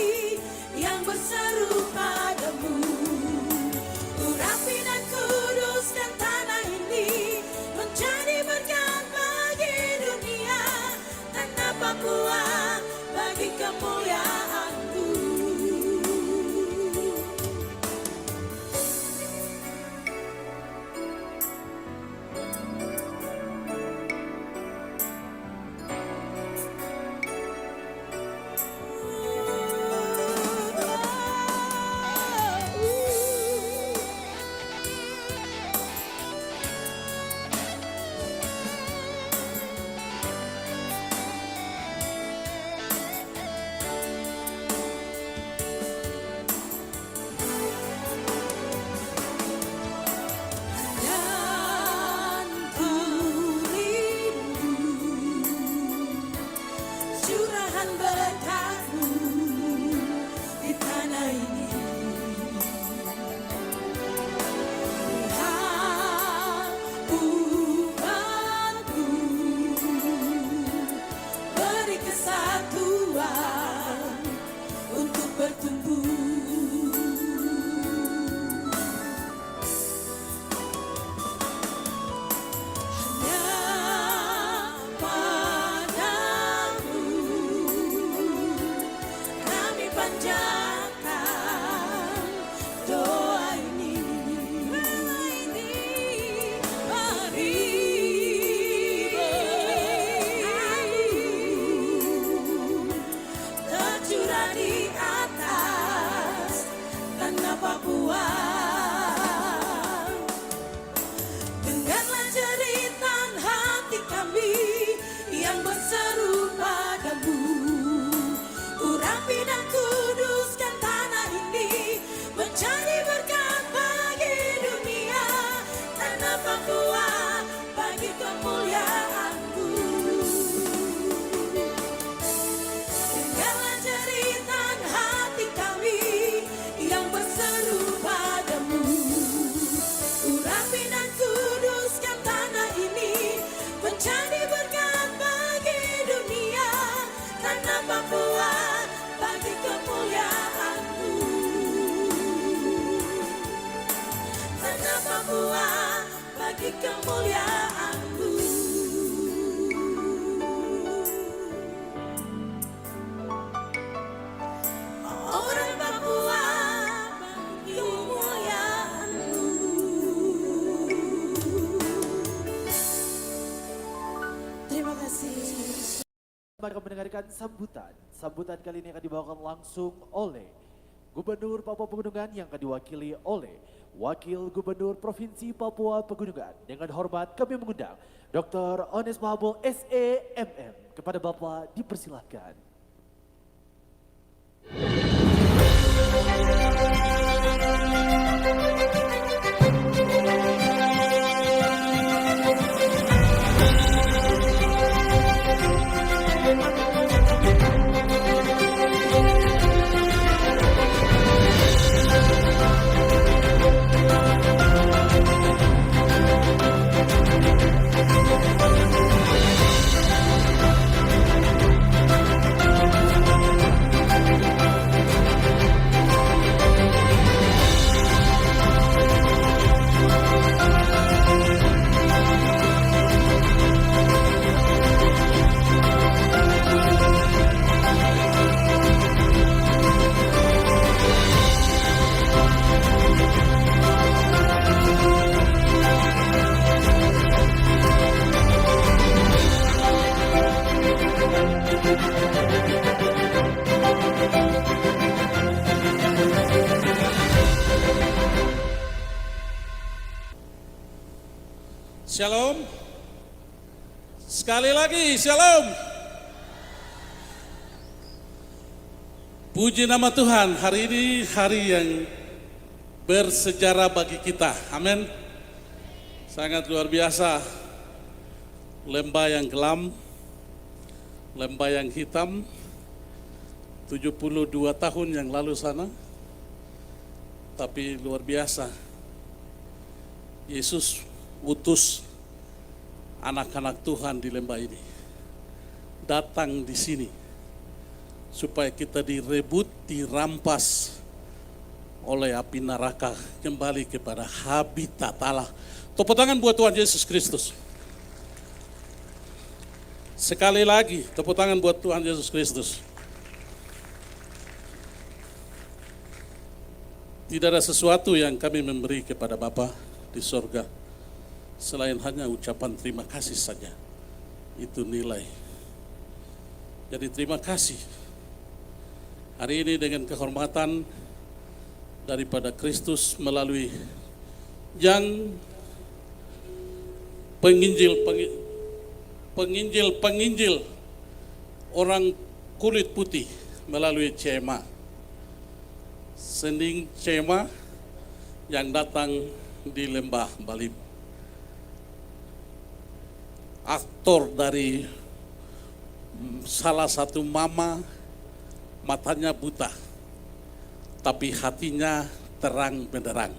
yang berseru padamu. Urapi dan kuduskan tanah ini menjadi berkat bagi dunia. Tanah Papua bagi kemuliaan-Mu. Dan ku rindu curahan berkat-Mu di tanah ini. Lihat umat-Mu beri kesatuan untuk bertumbuh. Hanya padamu kami panjatkan doa ini. Mari tercurah di atas tanah Papua. Dengarlah jeritan hati kami yang berseru padamu. Urapi dan kuduskan tanah ini menjadi berkat bagi dunia. Tanah Papua bagi kemuliaan-Mu. Dengarlah jeritan hati kami yang berseru padamu. Urapi dan kuduskan tanah ini menjadi berkat bagi dunia. Tanah Papua bagi kemuliaan-Mu. Tanah Papua bagi kemuliaan-Mu. Mari kita mendengarkan sambutan. Sambutan kali ini akan dibawakan langsung oleh Gubernur Papua Pegunungan yang akan diwakili oleh Wakil Gubernur Provinsi Papua Pegunungan. Dengan hormat kami mengundang Dr. Ones Mahabul SEMM. Kepada Bapak dipersilahkan. Shalom. Sekali lagi, shalom. Puji nama Tuhan, hari ini hari yang bersejarah bagi kita. Amin. Sangat luar biasa. Lembah yang kelam, lembah yang hitam, 72 tahun yang lalu sana. Tapi luar biasa. Yesus utus anak-anak Tuhan di lembah ini datang di sini supaya kita direbut, dirampas oleh api neraka kembali kepada habitat Allah. Tepuk tangan buat Tuhan Yesus Kristus. Sekali lagi tepuk tangan buat Tuhan Yesus Kristus. Tidak ada sesuatu yang kami memberi kepada Bapa di sorga selain hanya ucapan terima kasih saja. Itu nilai. Jadi terima kasih. Hari ini dengan kehormatan daripada Kristus melalui yang penginjil orang kulit putih melalui CMA. Sending CMA yang datang di Lembah Balim. Aktor dari salah satu mama, matanya buta, tapi hatinya terang benderang.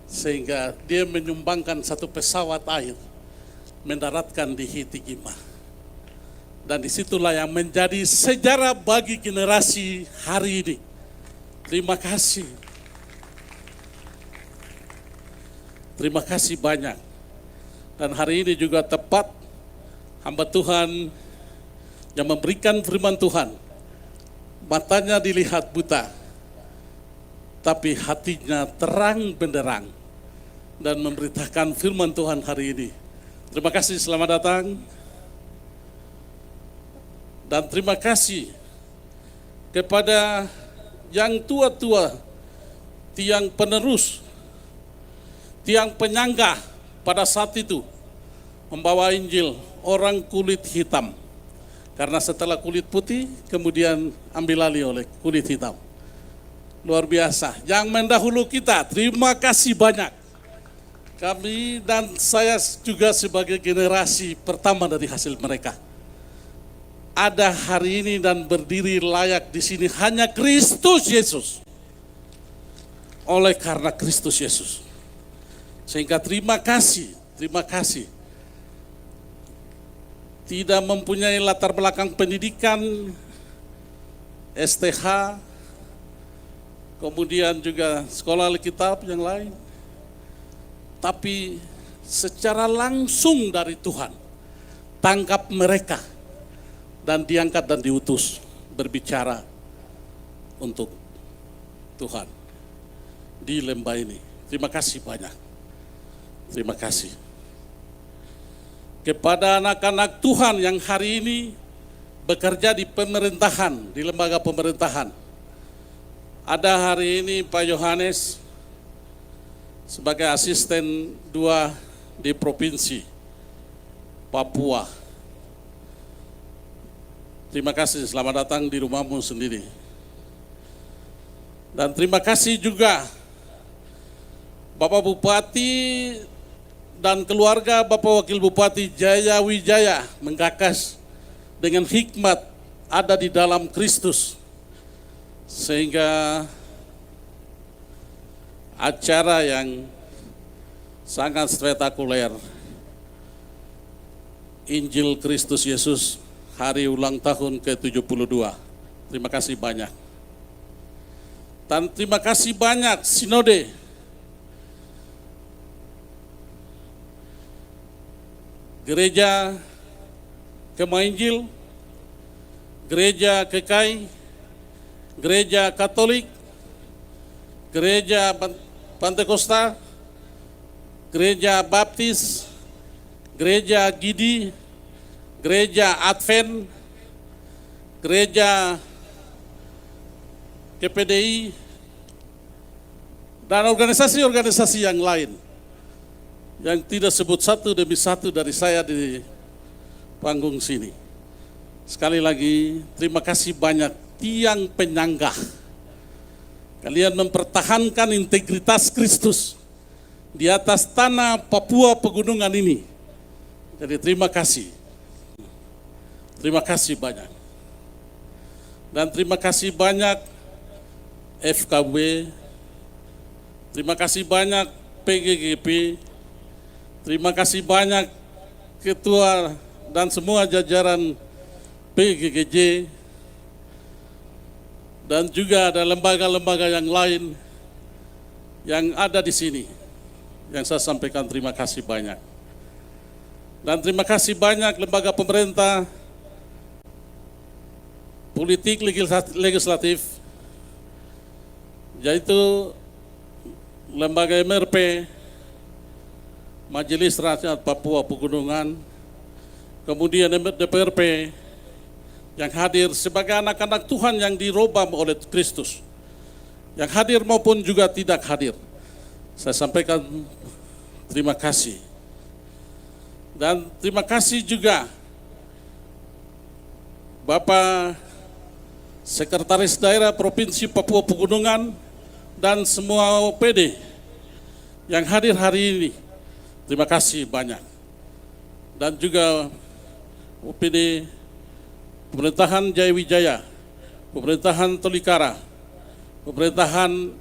Sehingga dia menyumbangkan satu pesawat air, mendaratkan di Hitigima. Dan disitulah yang menjadi sejarah bagi generasi hari ini. Terima kasih. Terima kasih banyak. Dan hari ini juga tepat hamba Tuhan yang memberikan firman Tuhan. Matanya dilihat buta, tapi hatinya terang benderang dan memberitakan firman Tuhan hari ini. Terima kasih, selamat datang. Dan terima kasih kepada yang tua-tua, tiang penerus, tiang penyangga pada saat itu membawa Injil orang kulit hitam. Karena setelah kulit putih kemudian ambil alih oleh kulit hitam. Luar biasa. Yang mendahulu kita, terima kasih banyak. Kami dan saya juga sebagai generasi pertama dari hasil mereka. Ada hari ini dan berdiri layak di sini hanya Kristus Yesus. Oleh karena Kristus Yesus. Sehingga terima kasih. Tidak mempunyai latar belakang pendidikan, STH, kemudian juga sekolah Alkitab yang lain. Tapi secara langsung dari Tuhan, tangkap mereka dan diangkat dan diutus berbicara untuk Tuhan di lembah ini. Terima kasih banyak. Terima kasih. Kepada anak-anak Tuhan yang hari ini bekerja di pemerintahan, di lembaga pemerintahan. Ada hari ini Pak Yohanes sebagai asisten 2 di Provinsi Papua. Terima kasih, selamat datang di rumahmu sendiri. Dan terima kasih juga Bapak Bupati dan keluarga Bapak Wakil Bupati Jaya Wijaya menggagas dengan hikmat ada di dalam Kristus, sehingga acara yang sangat spektakuler Injil Kristus Yesus hari ulang tahun ke-72. Terima kasih banyak. Dan terima kasih banyak Sinode Gereja Kemah Injil, Gereja KKI, Gereja Katolik, Gereja Pantekosta, Gereja Baptis, Gereja Gidi, Gereja Advent, Gereja KPDI, dan organisasi-organisasi yang lain yang tidak sebut satu demi satu dari saya di panggung sini. Sekali lagi, terima kasih banyak tiang penyangga. Kalian mempertahankan integritas Kristus di atas tanah Papua Pegunungan ini. Jadi terima kasih. Terima kasih banyak. Dan terima kasih banyak FKB. Terima kasih banyak PGGP. Terima kasih banyak Ketua dan semua jajaran PGGJ. Dan juga ada lembaga-lembaga yang lain yang ada di sini. Yang saya sampaikan terima kasih banyak. Dan terima kasih banyak lembaga pemerintah, politik legislatif, yaitu lembaga MRP, Majelis Rakyat Papua Pegunungan, kemudian DPRP, yang hadir sebagai anak-anak Tuhan yang dirobam oleh Kristus, yang hadir maupun juga tidak hadir. Saya sampaikan terima kasih. Dan terima kasih juga Bapak Sekretaris Daerah Provinsi Papua Pegunungan dan semua OPD yang hadir hari ini. Terima kasih banyak. Dan juga OPD Pemerintahan Jaya Wijaya, Pemerintahan Tolikara, Pemerintahan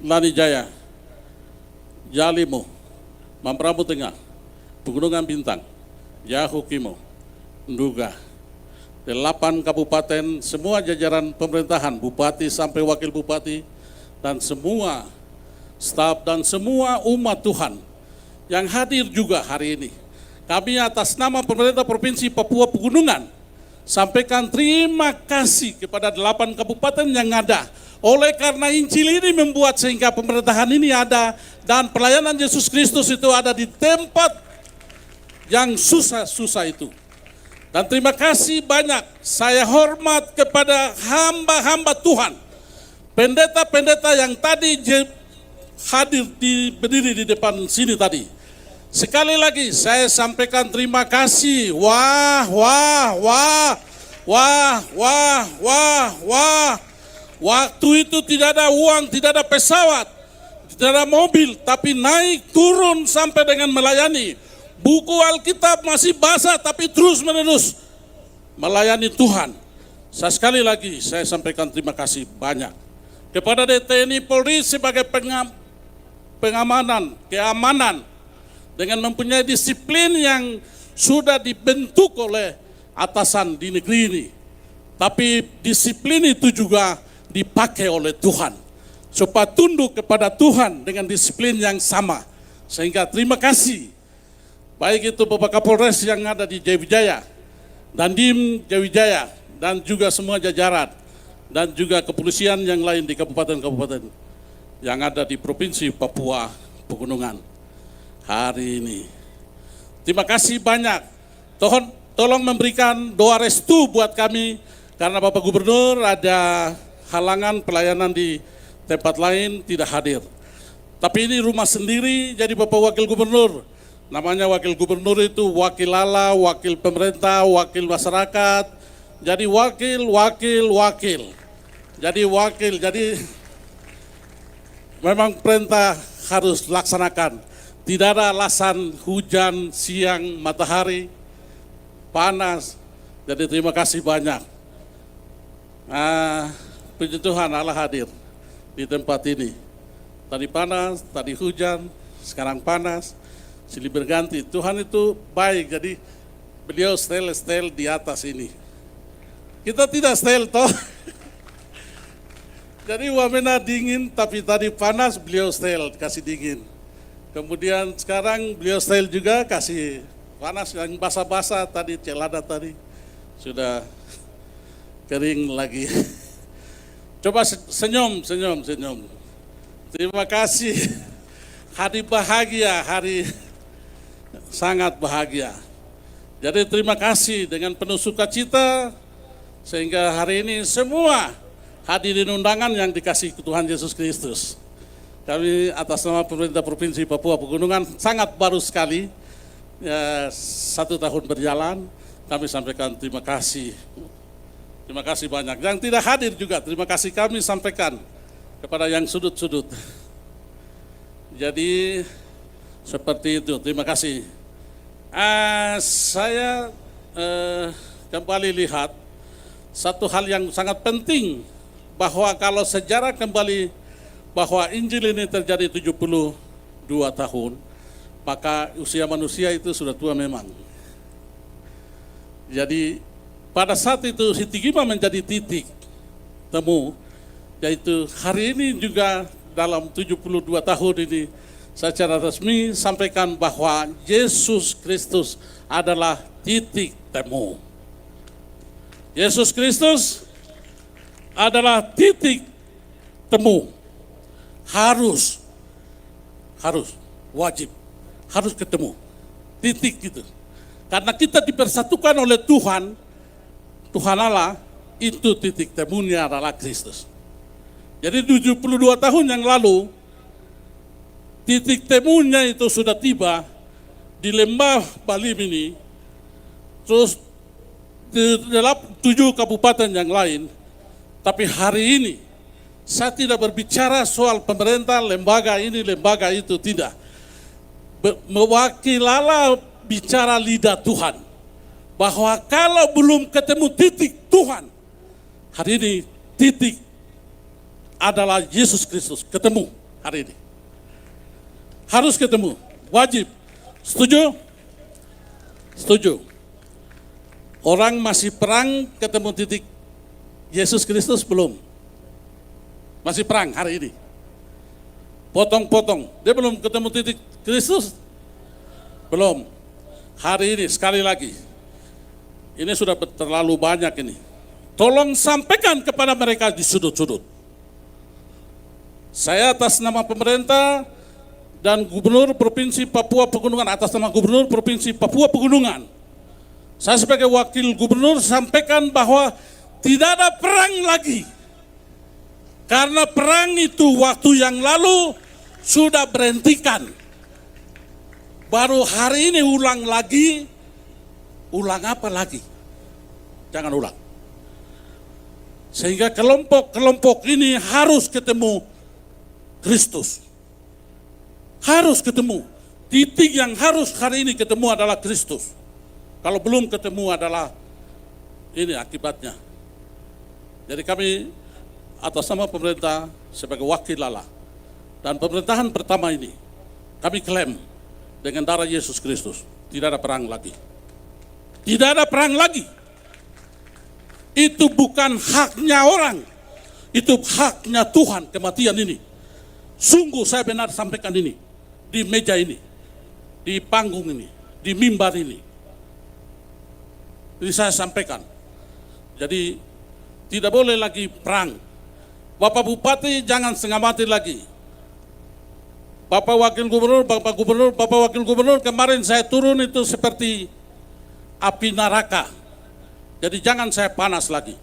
Lani Jaya, Jalimo, Mamprabu Tengah, Pegunungan Bintang, Yahukimo, Nduga, 8 kabupaten, semua jajaran pemerintahan, bupati sampai wakil bupati, dan semua staf dan semua umat Tuhan yang hadir juga hari ini. Kami atas nama pemerintah Provinsi Papua Pegunungan sampaikan terima kasih kepada 8 kabupaten yang ada. Oleh karena Injil ini membuat sehingga pemerintahan ini ada dan pelayanan Yesus Kristus itu ada di tempat yang susah-susah itu. Dan terima kasih banyak, saya hormat kepada hamba-hamba Tuhan, pendeta-pendeta yang tadi hadir berdiri di depan sini tadi. Sekali lagi saya sampaikan terima kasih. Waktu itu tidak ada uang, tidak ada pesawat, tidak ada mobil, tapi naik turun sampai dengan melayani. Buku Alkitab masih basah tapi terus menerus melayani Tuhan. Sekali lagi saya sampaikan terima kasih banyak kepada TNI Polri sebagai pengamanan, keamanan, dengan mempunyai disiplin yang sudah dibentuk oleh atasan di negeri ini. Tapi disiplin itu juga dipakai oleh Tuhan, supaya tunduk kepada Tuhan dengan disiplin yang sama. Sehingga terima kasih, baik itu Bapak Kapolres yang ada di Jaya Wijaya, Dandim Jaya Wijaya, dan juga semua jajaran, dan juga kepolisian yang lain di kabupaten-kabupaten yang ada di Provinsi Papua Pegunungan hari ini. Terima kasih banyak. tolong memberikan doa restu buat kami, karena Bapak Gubernur ada halangan pelayanan di tempat lain tidak hadir. Tapi ini rumah sendiri, jadi Bapak Wakil Gubernur, namanya Wakil Gubernur itu wakil Allah, wakil pemerintah, wakil masyarakat, jadi wakil. Jadi memang perintah harus laksanakan. Tidak ada alasan hujan, siang, matahari, panas. Jadi terima kasih banyak. Puji Tuhan Allah hadir di tempat ini. Tadi panas, tadi hujan, sekarang panas, silih berganti. Tuhan itu baik, jadi beliau setel di atas ini. Kita tidak setel toh. Jadi Wamena dingin, tapi tadi panas, beliau setel, kasih dingin. Kemudian sekarang beliau setel juga, kasih panas, yang basah-basah tadi, celana tadi, sudah kering lagi. Coba senyum. Terima kasih. Hari bahagia, hari sangat bahagia. Jadi terima kasih dengan penuh sukacita, sehingga hari ini semua hadirin undangan yang dikasih Tuhan Yesus Kristus. Kami atas nama pemerintah Provinsi Papua Pegunungan sangat baru sekali, ya, 1 tahun berjalan, kami sampaikan terima kasih. Terima kasih banyak. Yang tidak hadir juga terima kasih kami sampaikan kepada yang sudut-sudut. Jadi seperti itu, terima kasih. Saya kembali lihat satu hal yang sangat penting, bahwa kalau sejarah kembali bahwa Injil ini terjadi 72 tahun, maka usia manusia itu sudah tua memang. Jadi pada saat itu Hitigima menjadi titik temu, yaitu hari ini juga dalam 72 tahun ini secara resmi sampaikan bahwa Yesus Kristus adalah titik temu. Yesus Kristus adalah titik temu. Harus, wajib, harus ketemu. Titik gitu. Karena kita dipersatukan oleh Tuhan Allah, itu titik temunya adalah Kristus. Jadi 72 tahun yang lalu, titik temunya itu sudah tiba di Lembah Balim ini, terus di dalam 7 kabupaten yang lain. Tapi hari ini, saya tidak berbicara soal pemerintah, lembaga ini, lembaga itu, tidak. Mewakilalah bicara lidah Tuhan. Bahwa kalau belum ketemu titik Tuhan, hari ini titik adalah Yesus Kristus, ketemu hari ini. Harus ketemu, wajib. Setuju? Setuju. Orang masih perang ketemu titik Yesus Kristus belum? Masih perang hari ini. Potong-potong, dia belum ketemu titik Kristus? Belum. Hari ini sekali lagi. Ini sudah terlalu banyak ini. Tolong sampaikan kepada mereka di sudut-sudut. Saya atas nama pemerintah dan Gubernur Provinsi Papua Pegunungan, atas nama Gubernur Provinsi Papua Pegunungan, saya sebagai Wakil Gubernur sampaikan bahwa tidak ada perang lagi. Karena perang itu waktu yang lalu sudah berhentikan. Baru hari ini ulang lagi. Ulang apa lagi? Jangan ulang. Sehingga kelompok-kelompok ini harus ketemu Kristus. Harus ketemu. Titik yang harus hari ini ketemu adalah Kristus. Kalau belum ketemu adalah ini akibatnya. Jadi kami atas nama pemerintah sebagai wakil Allah dan pemerintahan pertama ini, kami klaim dengan darah Yesus Kristus, tidak ada perang lagi. Tidak ada perang lagi. Itu bukan haknya orang. Itu haknya Tuhan, kematian ini. Sungguh saya benar sampaikan ini. Di meja ini. Di panggung ini. Di mimbar ini. Jadi saya sampaikan. Jadi tidak boleh lagi perang. Bapak Bupati jangan setengah mati lagi. Bapak Wakil Gubernur, Bapak Wakil Gubernur, kemarin saya turun itu seperti api neraka. Jadi jangan saya panas lagi.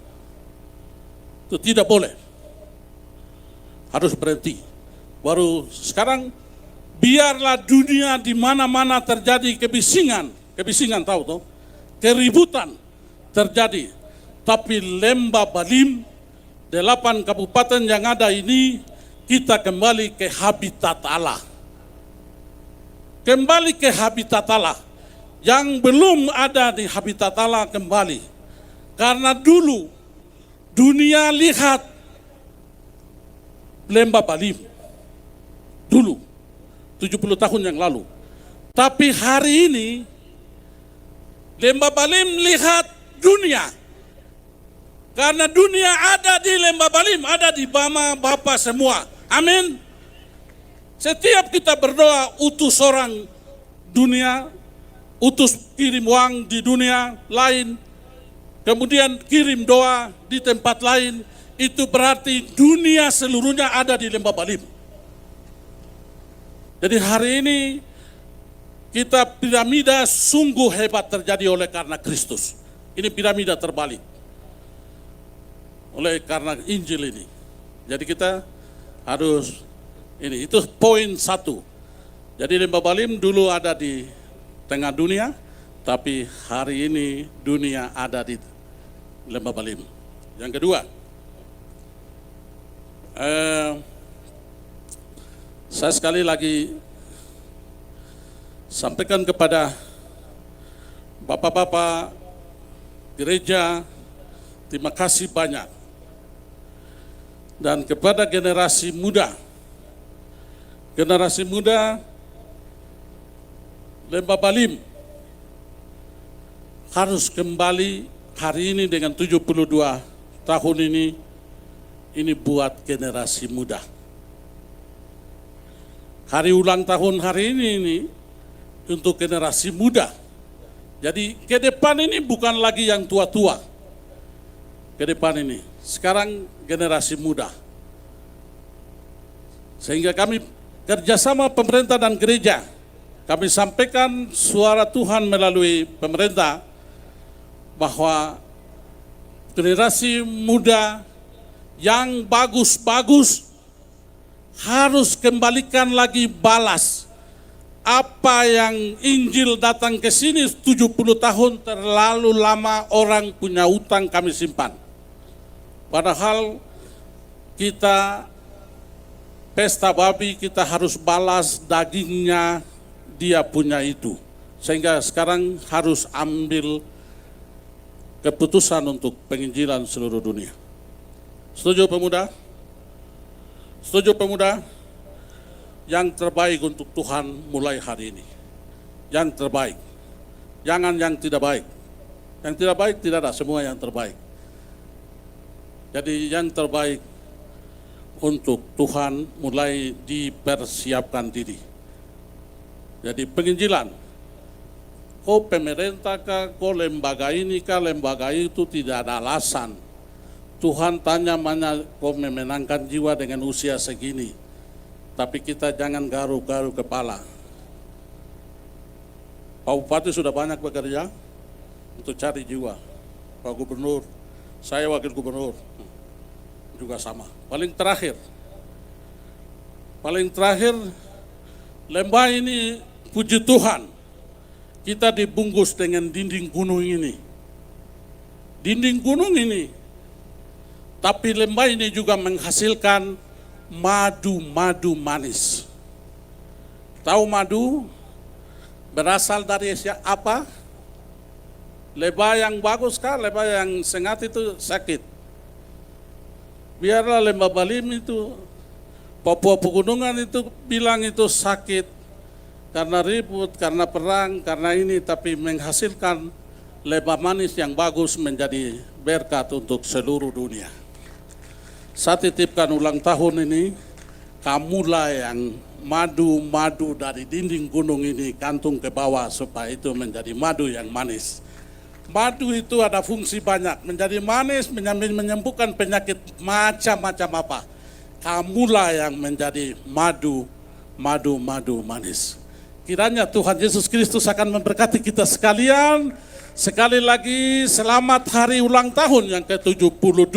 Itu tidak boleh. Harus berhenti. Baru sekarang biarlah dunia di mana-mana terjadi kebisingan tahu toh? Keributan terjadi. Tapi Lembah Balim, 8 kabupaten yang ada ini, kita kembali ke habitat Allah. Kembali ke habitat Allah. Yang belum ada di habitat Allah kembali. Karena dulu dunia lihat Lembah Balim. Dulu, 70 tahun yang lalu. Tapi hari ini, Lembah Balim lihat dunia. Karena dunia ada di Lembah Balim, ada di Bama Bapa semua. Amin. Setiap kita berdoa, utus orang dunia, utus kirim uang di dunia lain, kemudian kirim doa di tempat lain, itu berarti dunia seluruhnya ada di Lembah Balim. Jadi hari ini kita piramida sungguh hebat terjadi oleh karena Kristus. Ini piramida terbalik. Oleh karena Injil ini. Jadi kita harus ini, itu poin 1. Jadi Lembah Balim dulu ada di tengah dunia, tapi hari ini dunia ada di Lembah Balim. Yang kedua, saya sekali lagi sampaikan kepada bapak-bapak gereja, terima kasih banyak. Dan kepada generasi muda Lembah Balim harus kembali hari ini dengan 72 tahun ini buat generasi muda. Hari ulang tahun hari ini untuk generasi muda. Jadi ke depan ini bukan lagi yang tua-tua. Ke depan ini, sekarang generasi muda. Sehingga kami kerjasama pemerintah dan gereja, kami sampaikan suara Tuhan melalui pemerintah bahwa generasi muda yang bagus-bagus harus kembalikan lagi balas apa yang Injil datang ke sini 70 tahun terlalu lama orang punya utang kami simpan. Padahal kita pesta babi kita harus balas dagingnya dia punya itu. Sehingga sekarang harus ambil keputusan untuk penginjilan seluruh dunia. Setuju pemuda? Setuju pemuda? Yang terbaik untuk Tuhan mulai hari ini. Yang terbaik. Jangan yang tidak baik. Yang tidak baik tidak ada, semua yang terbaik. Jadi yang terbaik untuk Tuhan mulai dipersiapkan diri. Jadi penginjilan. Kau pemerintah kah, kau lembaga ini kah, lembaga itu tidak ada alasan. Tuhan tanya mana kau memenangkan jiwa dengan usia segini. Tapi kita jangan garu-garu kepala. Pak Bupati sudah banyak bekerja untuk cari jiwa. Pak Gubernur, saya Wakil Gubernur juga sama. Paling terakhir, Lembah ini puji Tuhan, kita dibungkus dengan dinding gunung ini. Dinding gunung ini, tapi lembah ini juga menghasilkan madu manis. Tahu madu berasal dari apa? Lembah yang bagus kah? Lembah yang sengat itu sakit. Biarlah Lembah Balim itu, Papua Pegunungan itu bilang itu sakit karena ribut, karena perang, karena ini, tapi menghasilkan lembah manis yang bagus menjadi berkat untuk seluruh dunia. Saya titipkan ulang tahun ini, kamulah yang madu dari dinding gunung ini kantung ke bawah supaya itu menjadi madu yang manis. Madu itu ada fungsi banyak, menjadi manis, menyembuhkan penyakit macam-macam apa. Kamulah yang menjadi madu manis. Kiranya Tuhan Yesus Kristus akan memberkati kita sekalian Sekali lagi selamat hari ulang tahun yang ke-72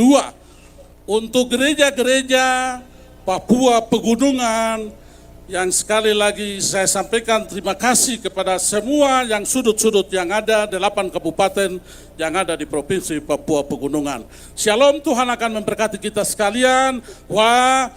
untuk gereja-gereja Papua Pegunungan, yang sekali lagi saya sampaikan terima kasih kepada semua yang sudut-sudut yang ada 8 kabupaten yang ada di Provinsi Papua Pegunungan. Shalom, Tuhan akan memberkati kita sekalian. Wah.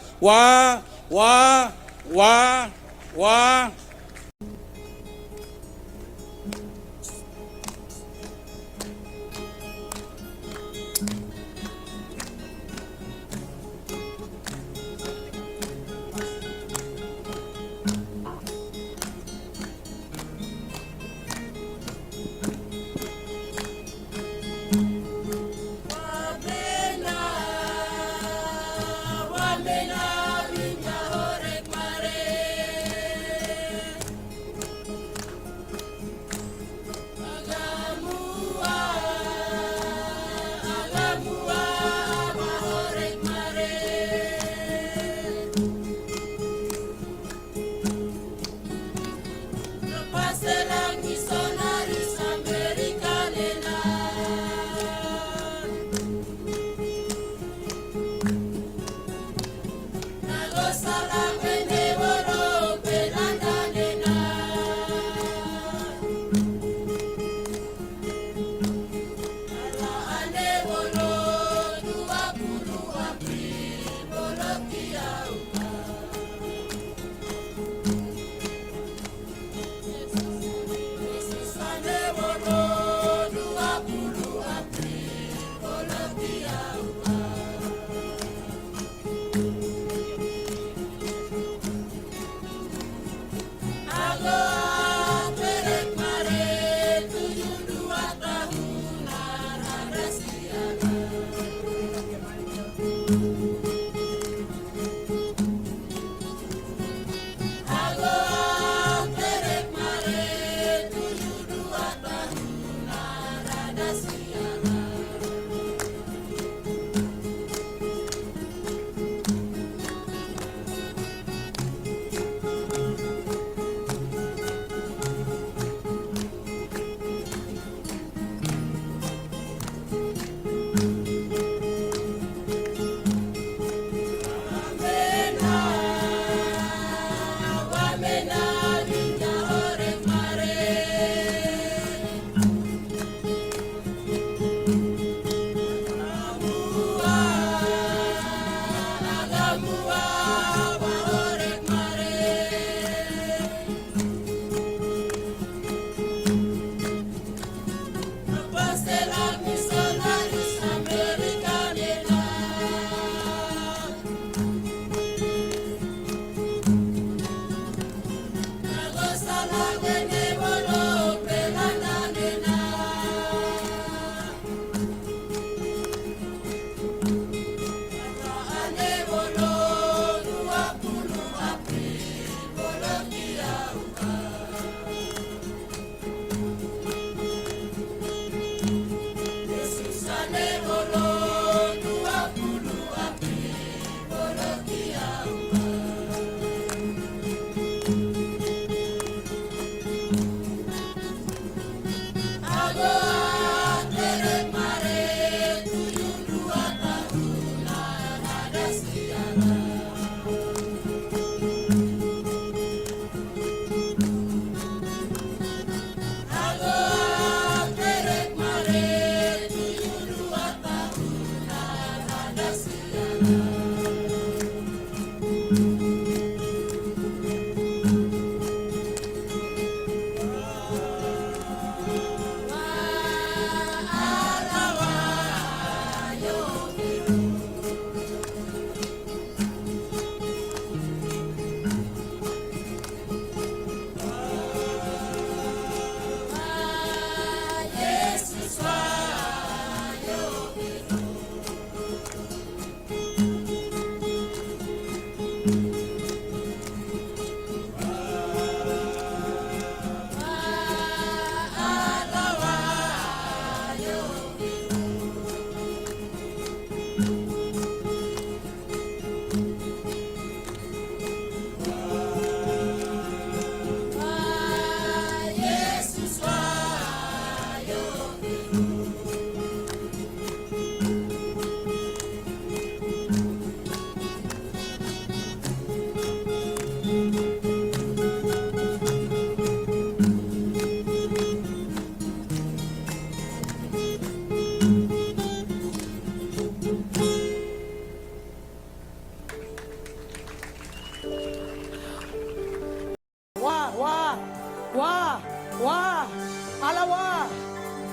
Alawa,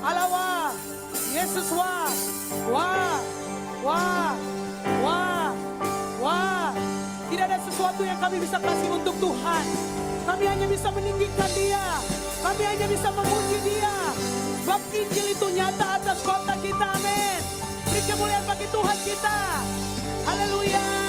alawa, Yesus wah, wah, wah, wah, wah. Tidak ada sesuatu yang kami bisa kasih untuk Tuhan. Kami hanya bisa meninggikan Dia. Kami hanya bisa memuji Dia. Sebab Injil itu nyata atas kota kita, amin. Beri kemuliaan bagi Tuhan kita. Haleluya.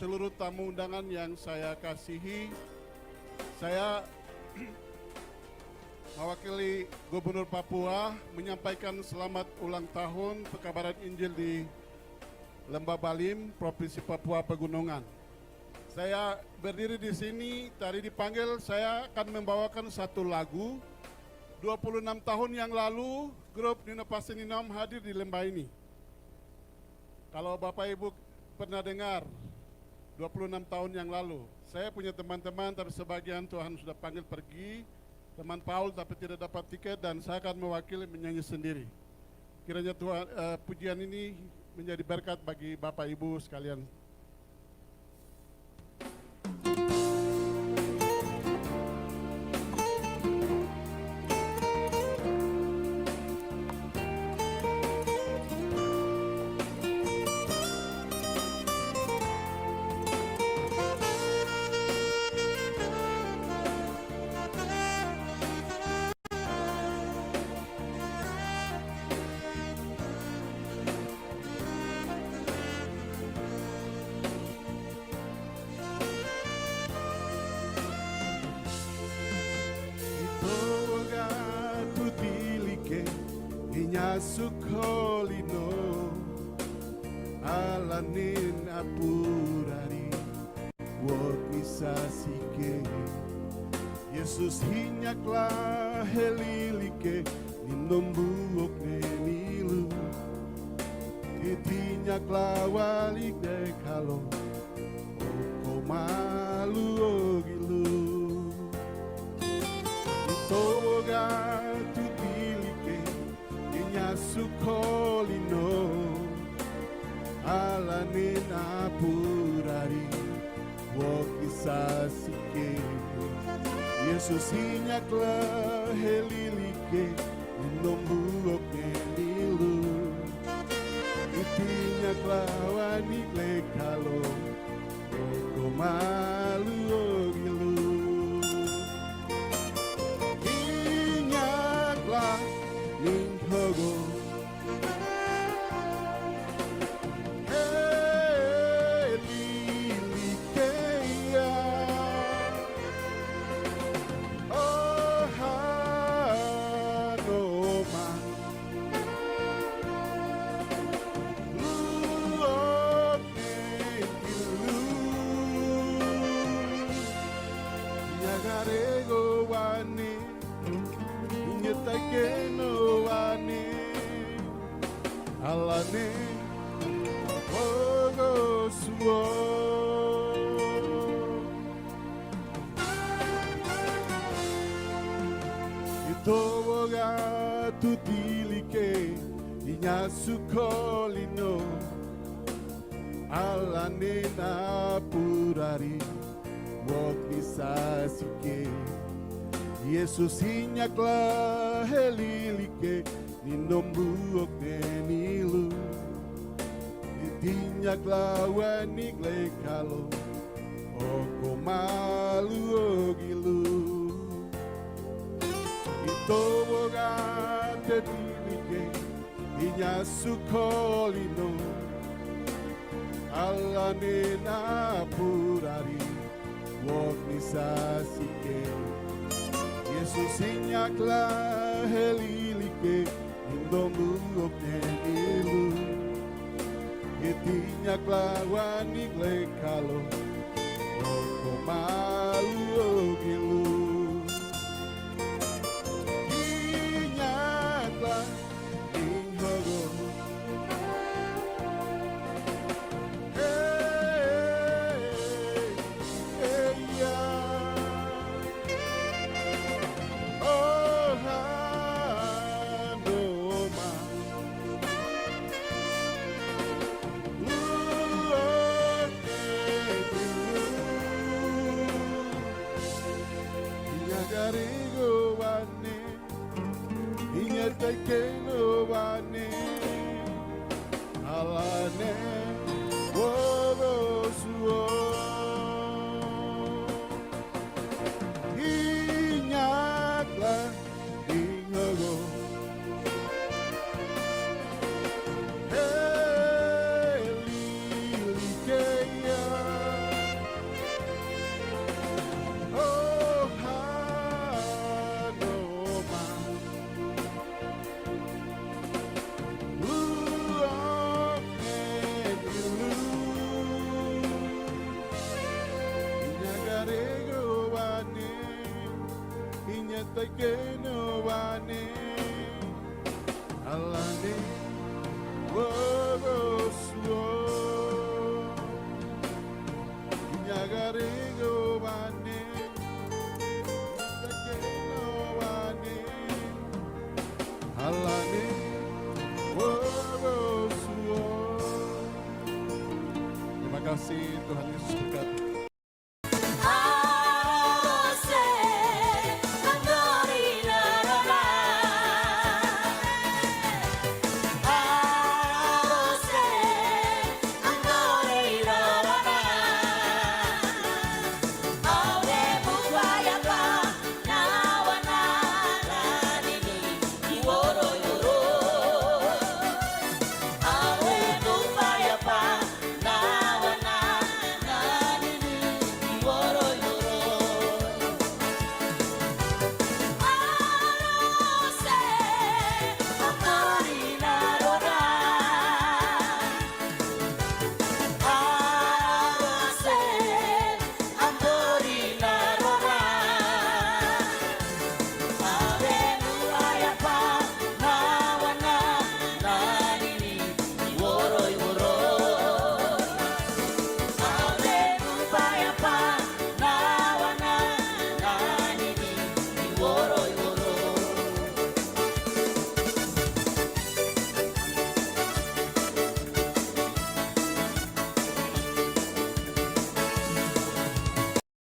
Seluruh tamu undangan yang saya kasihi, saya mewakili Gubernur Papua menyampaikan selamat ulang tahun pekabaran Injil di Lembah Balim, Provinsi Papua Pegunungan. Saya berdiri di sini, tadi dipanggil, saya akan membawakan satu lagu. 26 tahun yang lalu, grup Nino Pasininom hadir di lembah ini. Kalau Bapak Ibu pernah dengar, 26 tahun yang lalu, saya punya teman-teman, tapi sebagian Tuhan sudah panggil pergi, teman Paul tapi tidak dapat tiket, dan saya akan mewakili menyanyi sendiri. Kiranya Tuhan, pujian ini menjadi berkat bagi Bapak Ibu sekalian. Sukholino alanin apurari sasike Yesus hinyaklah helilike ninombuok nenilu itinyaklah walik dekalo oko malu ogilu itoga tutilike inyasukolino alanin apurari wokisasike Yesus hinyaklah helilike ninombuok nenilu itinyaklah wanikle kalo oko malu ogilu hinyaklah ninghogo alane ogo suo itoga tutilike inyasukolino alane napurari wokisasike Yesus hinyaklah helilike ninombuok nenilu itinyaklah wanikle kalo oko malu ogilu itoboga tetilike inyasukolino alane napurari woknisasike Yesus hinyaklah helilike ninombuok nenilu itinyaklah wanikle kalo oko malu ogilu hinyaklah ninghogo Tekeno bane alane wogo suo hinyaklah ingogo helilikeya oh hanoma tekeno bane alane wogo suo nyagarego bane tekeno bane alane wogo suo. Terima kasih Tuhan Yesus berkati.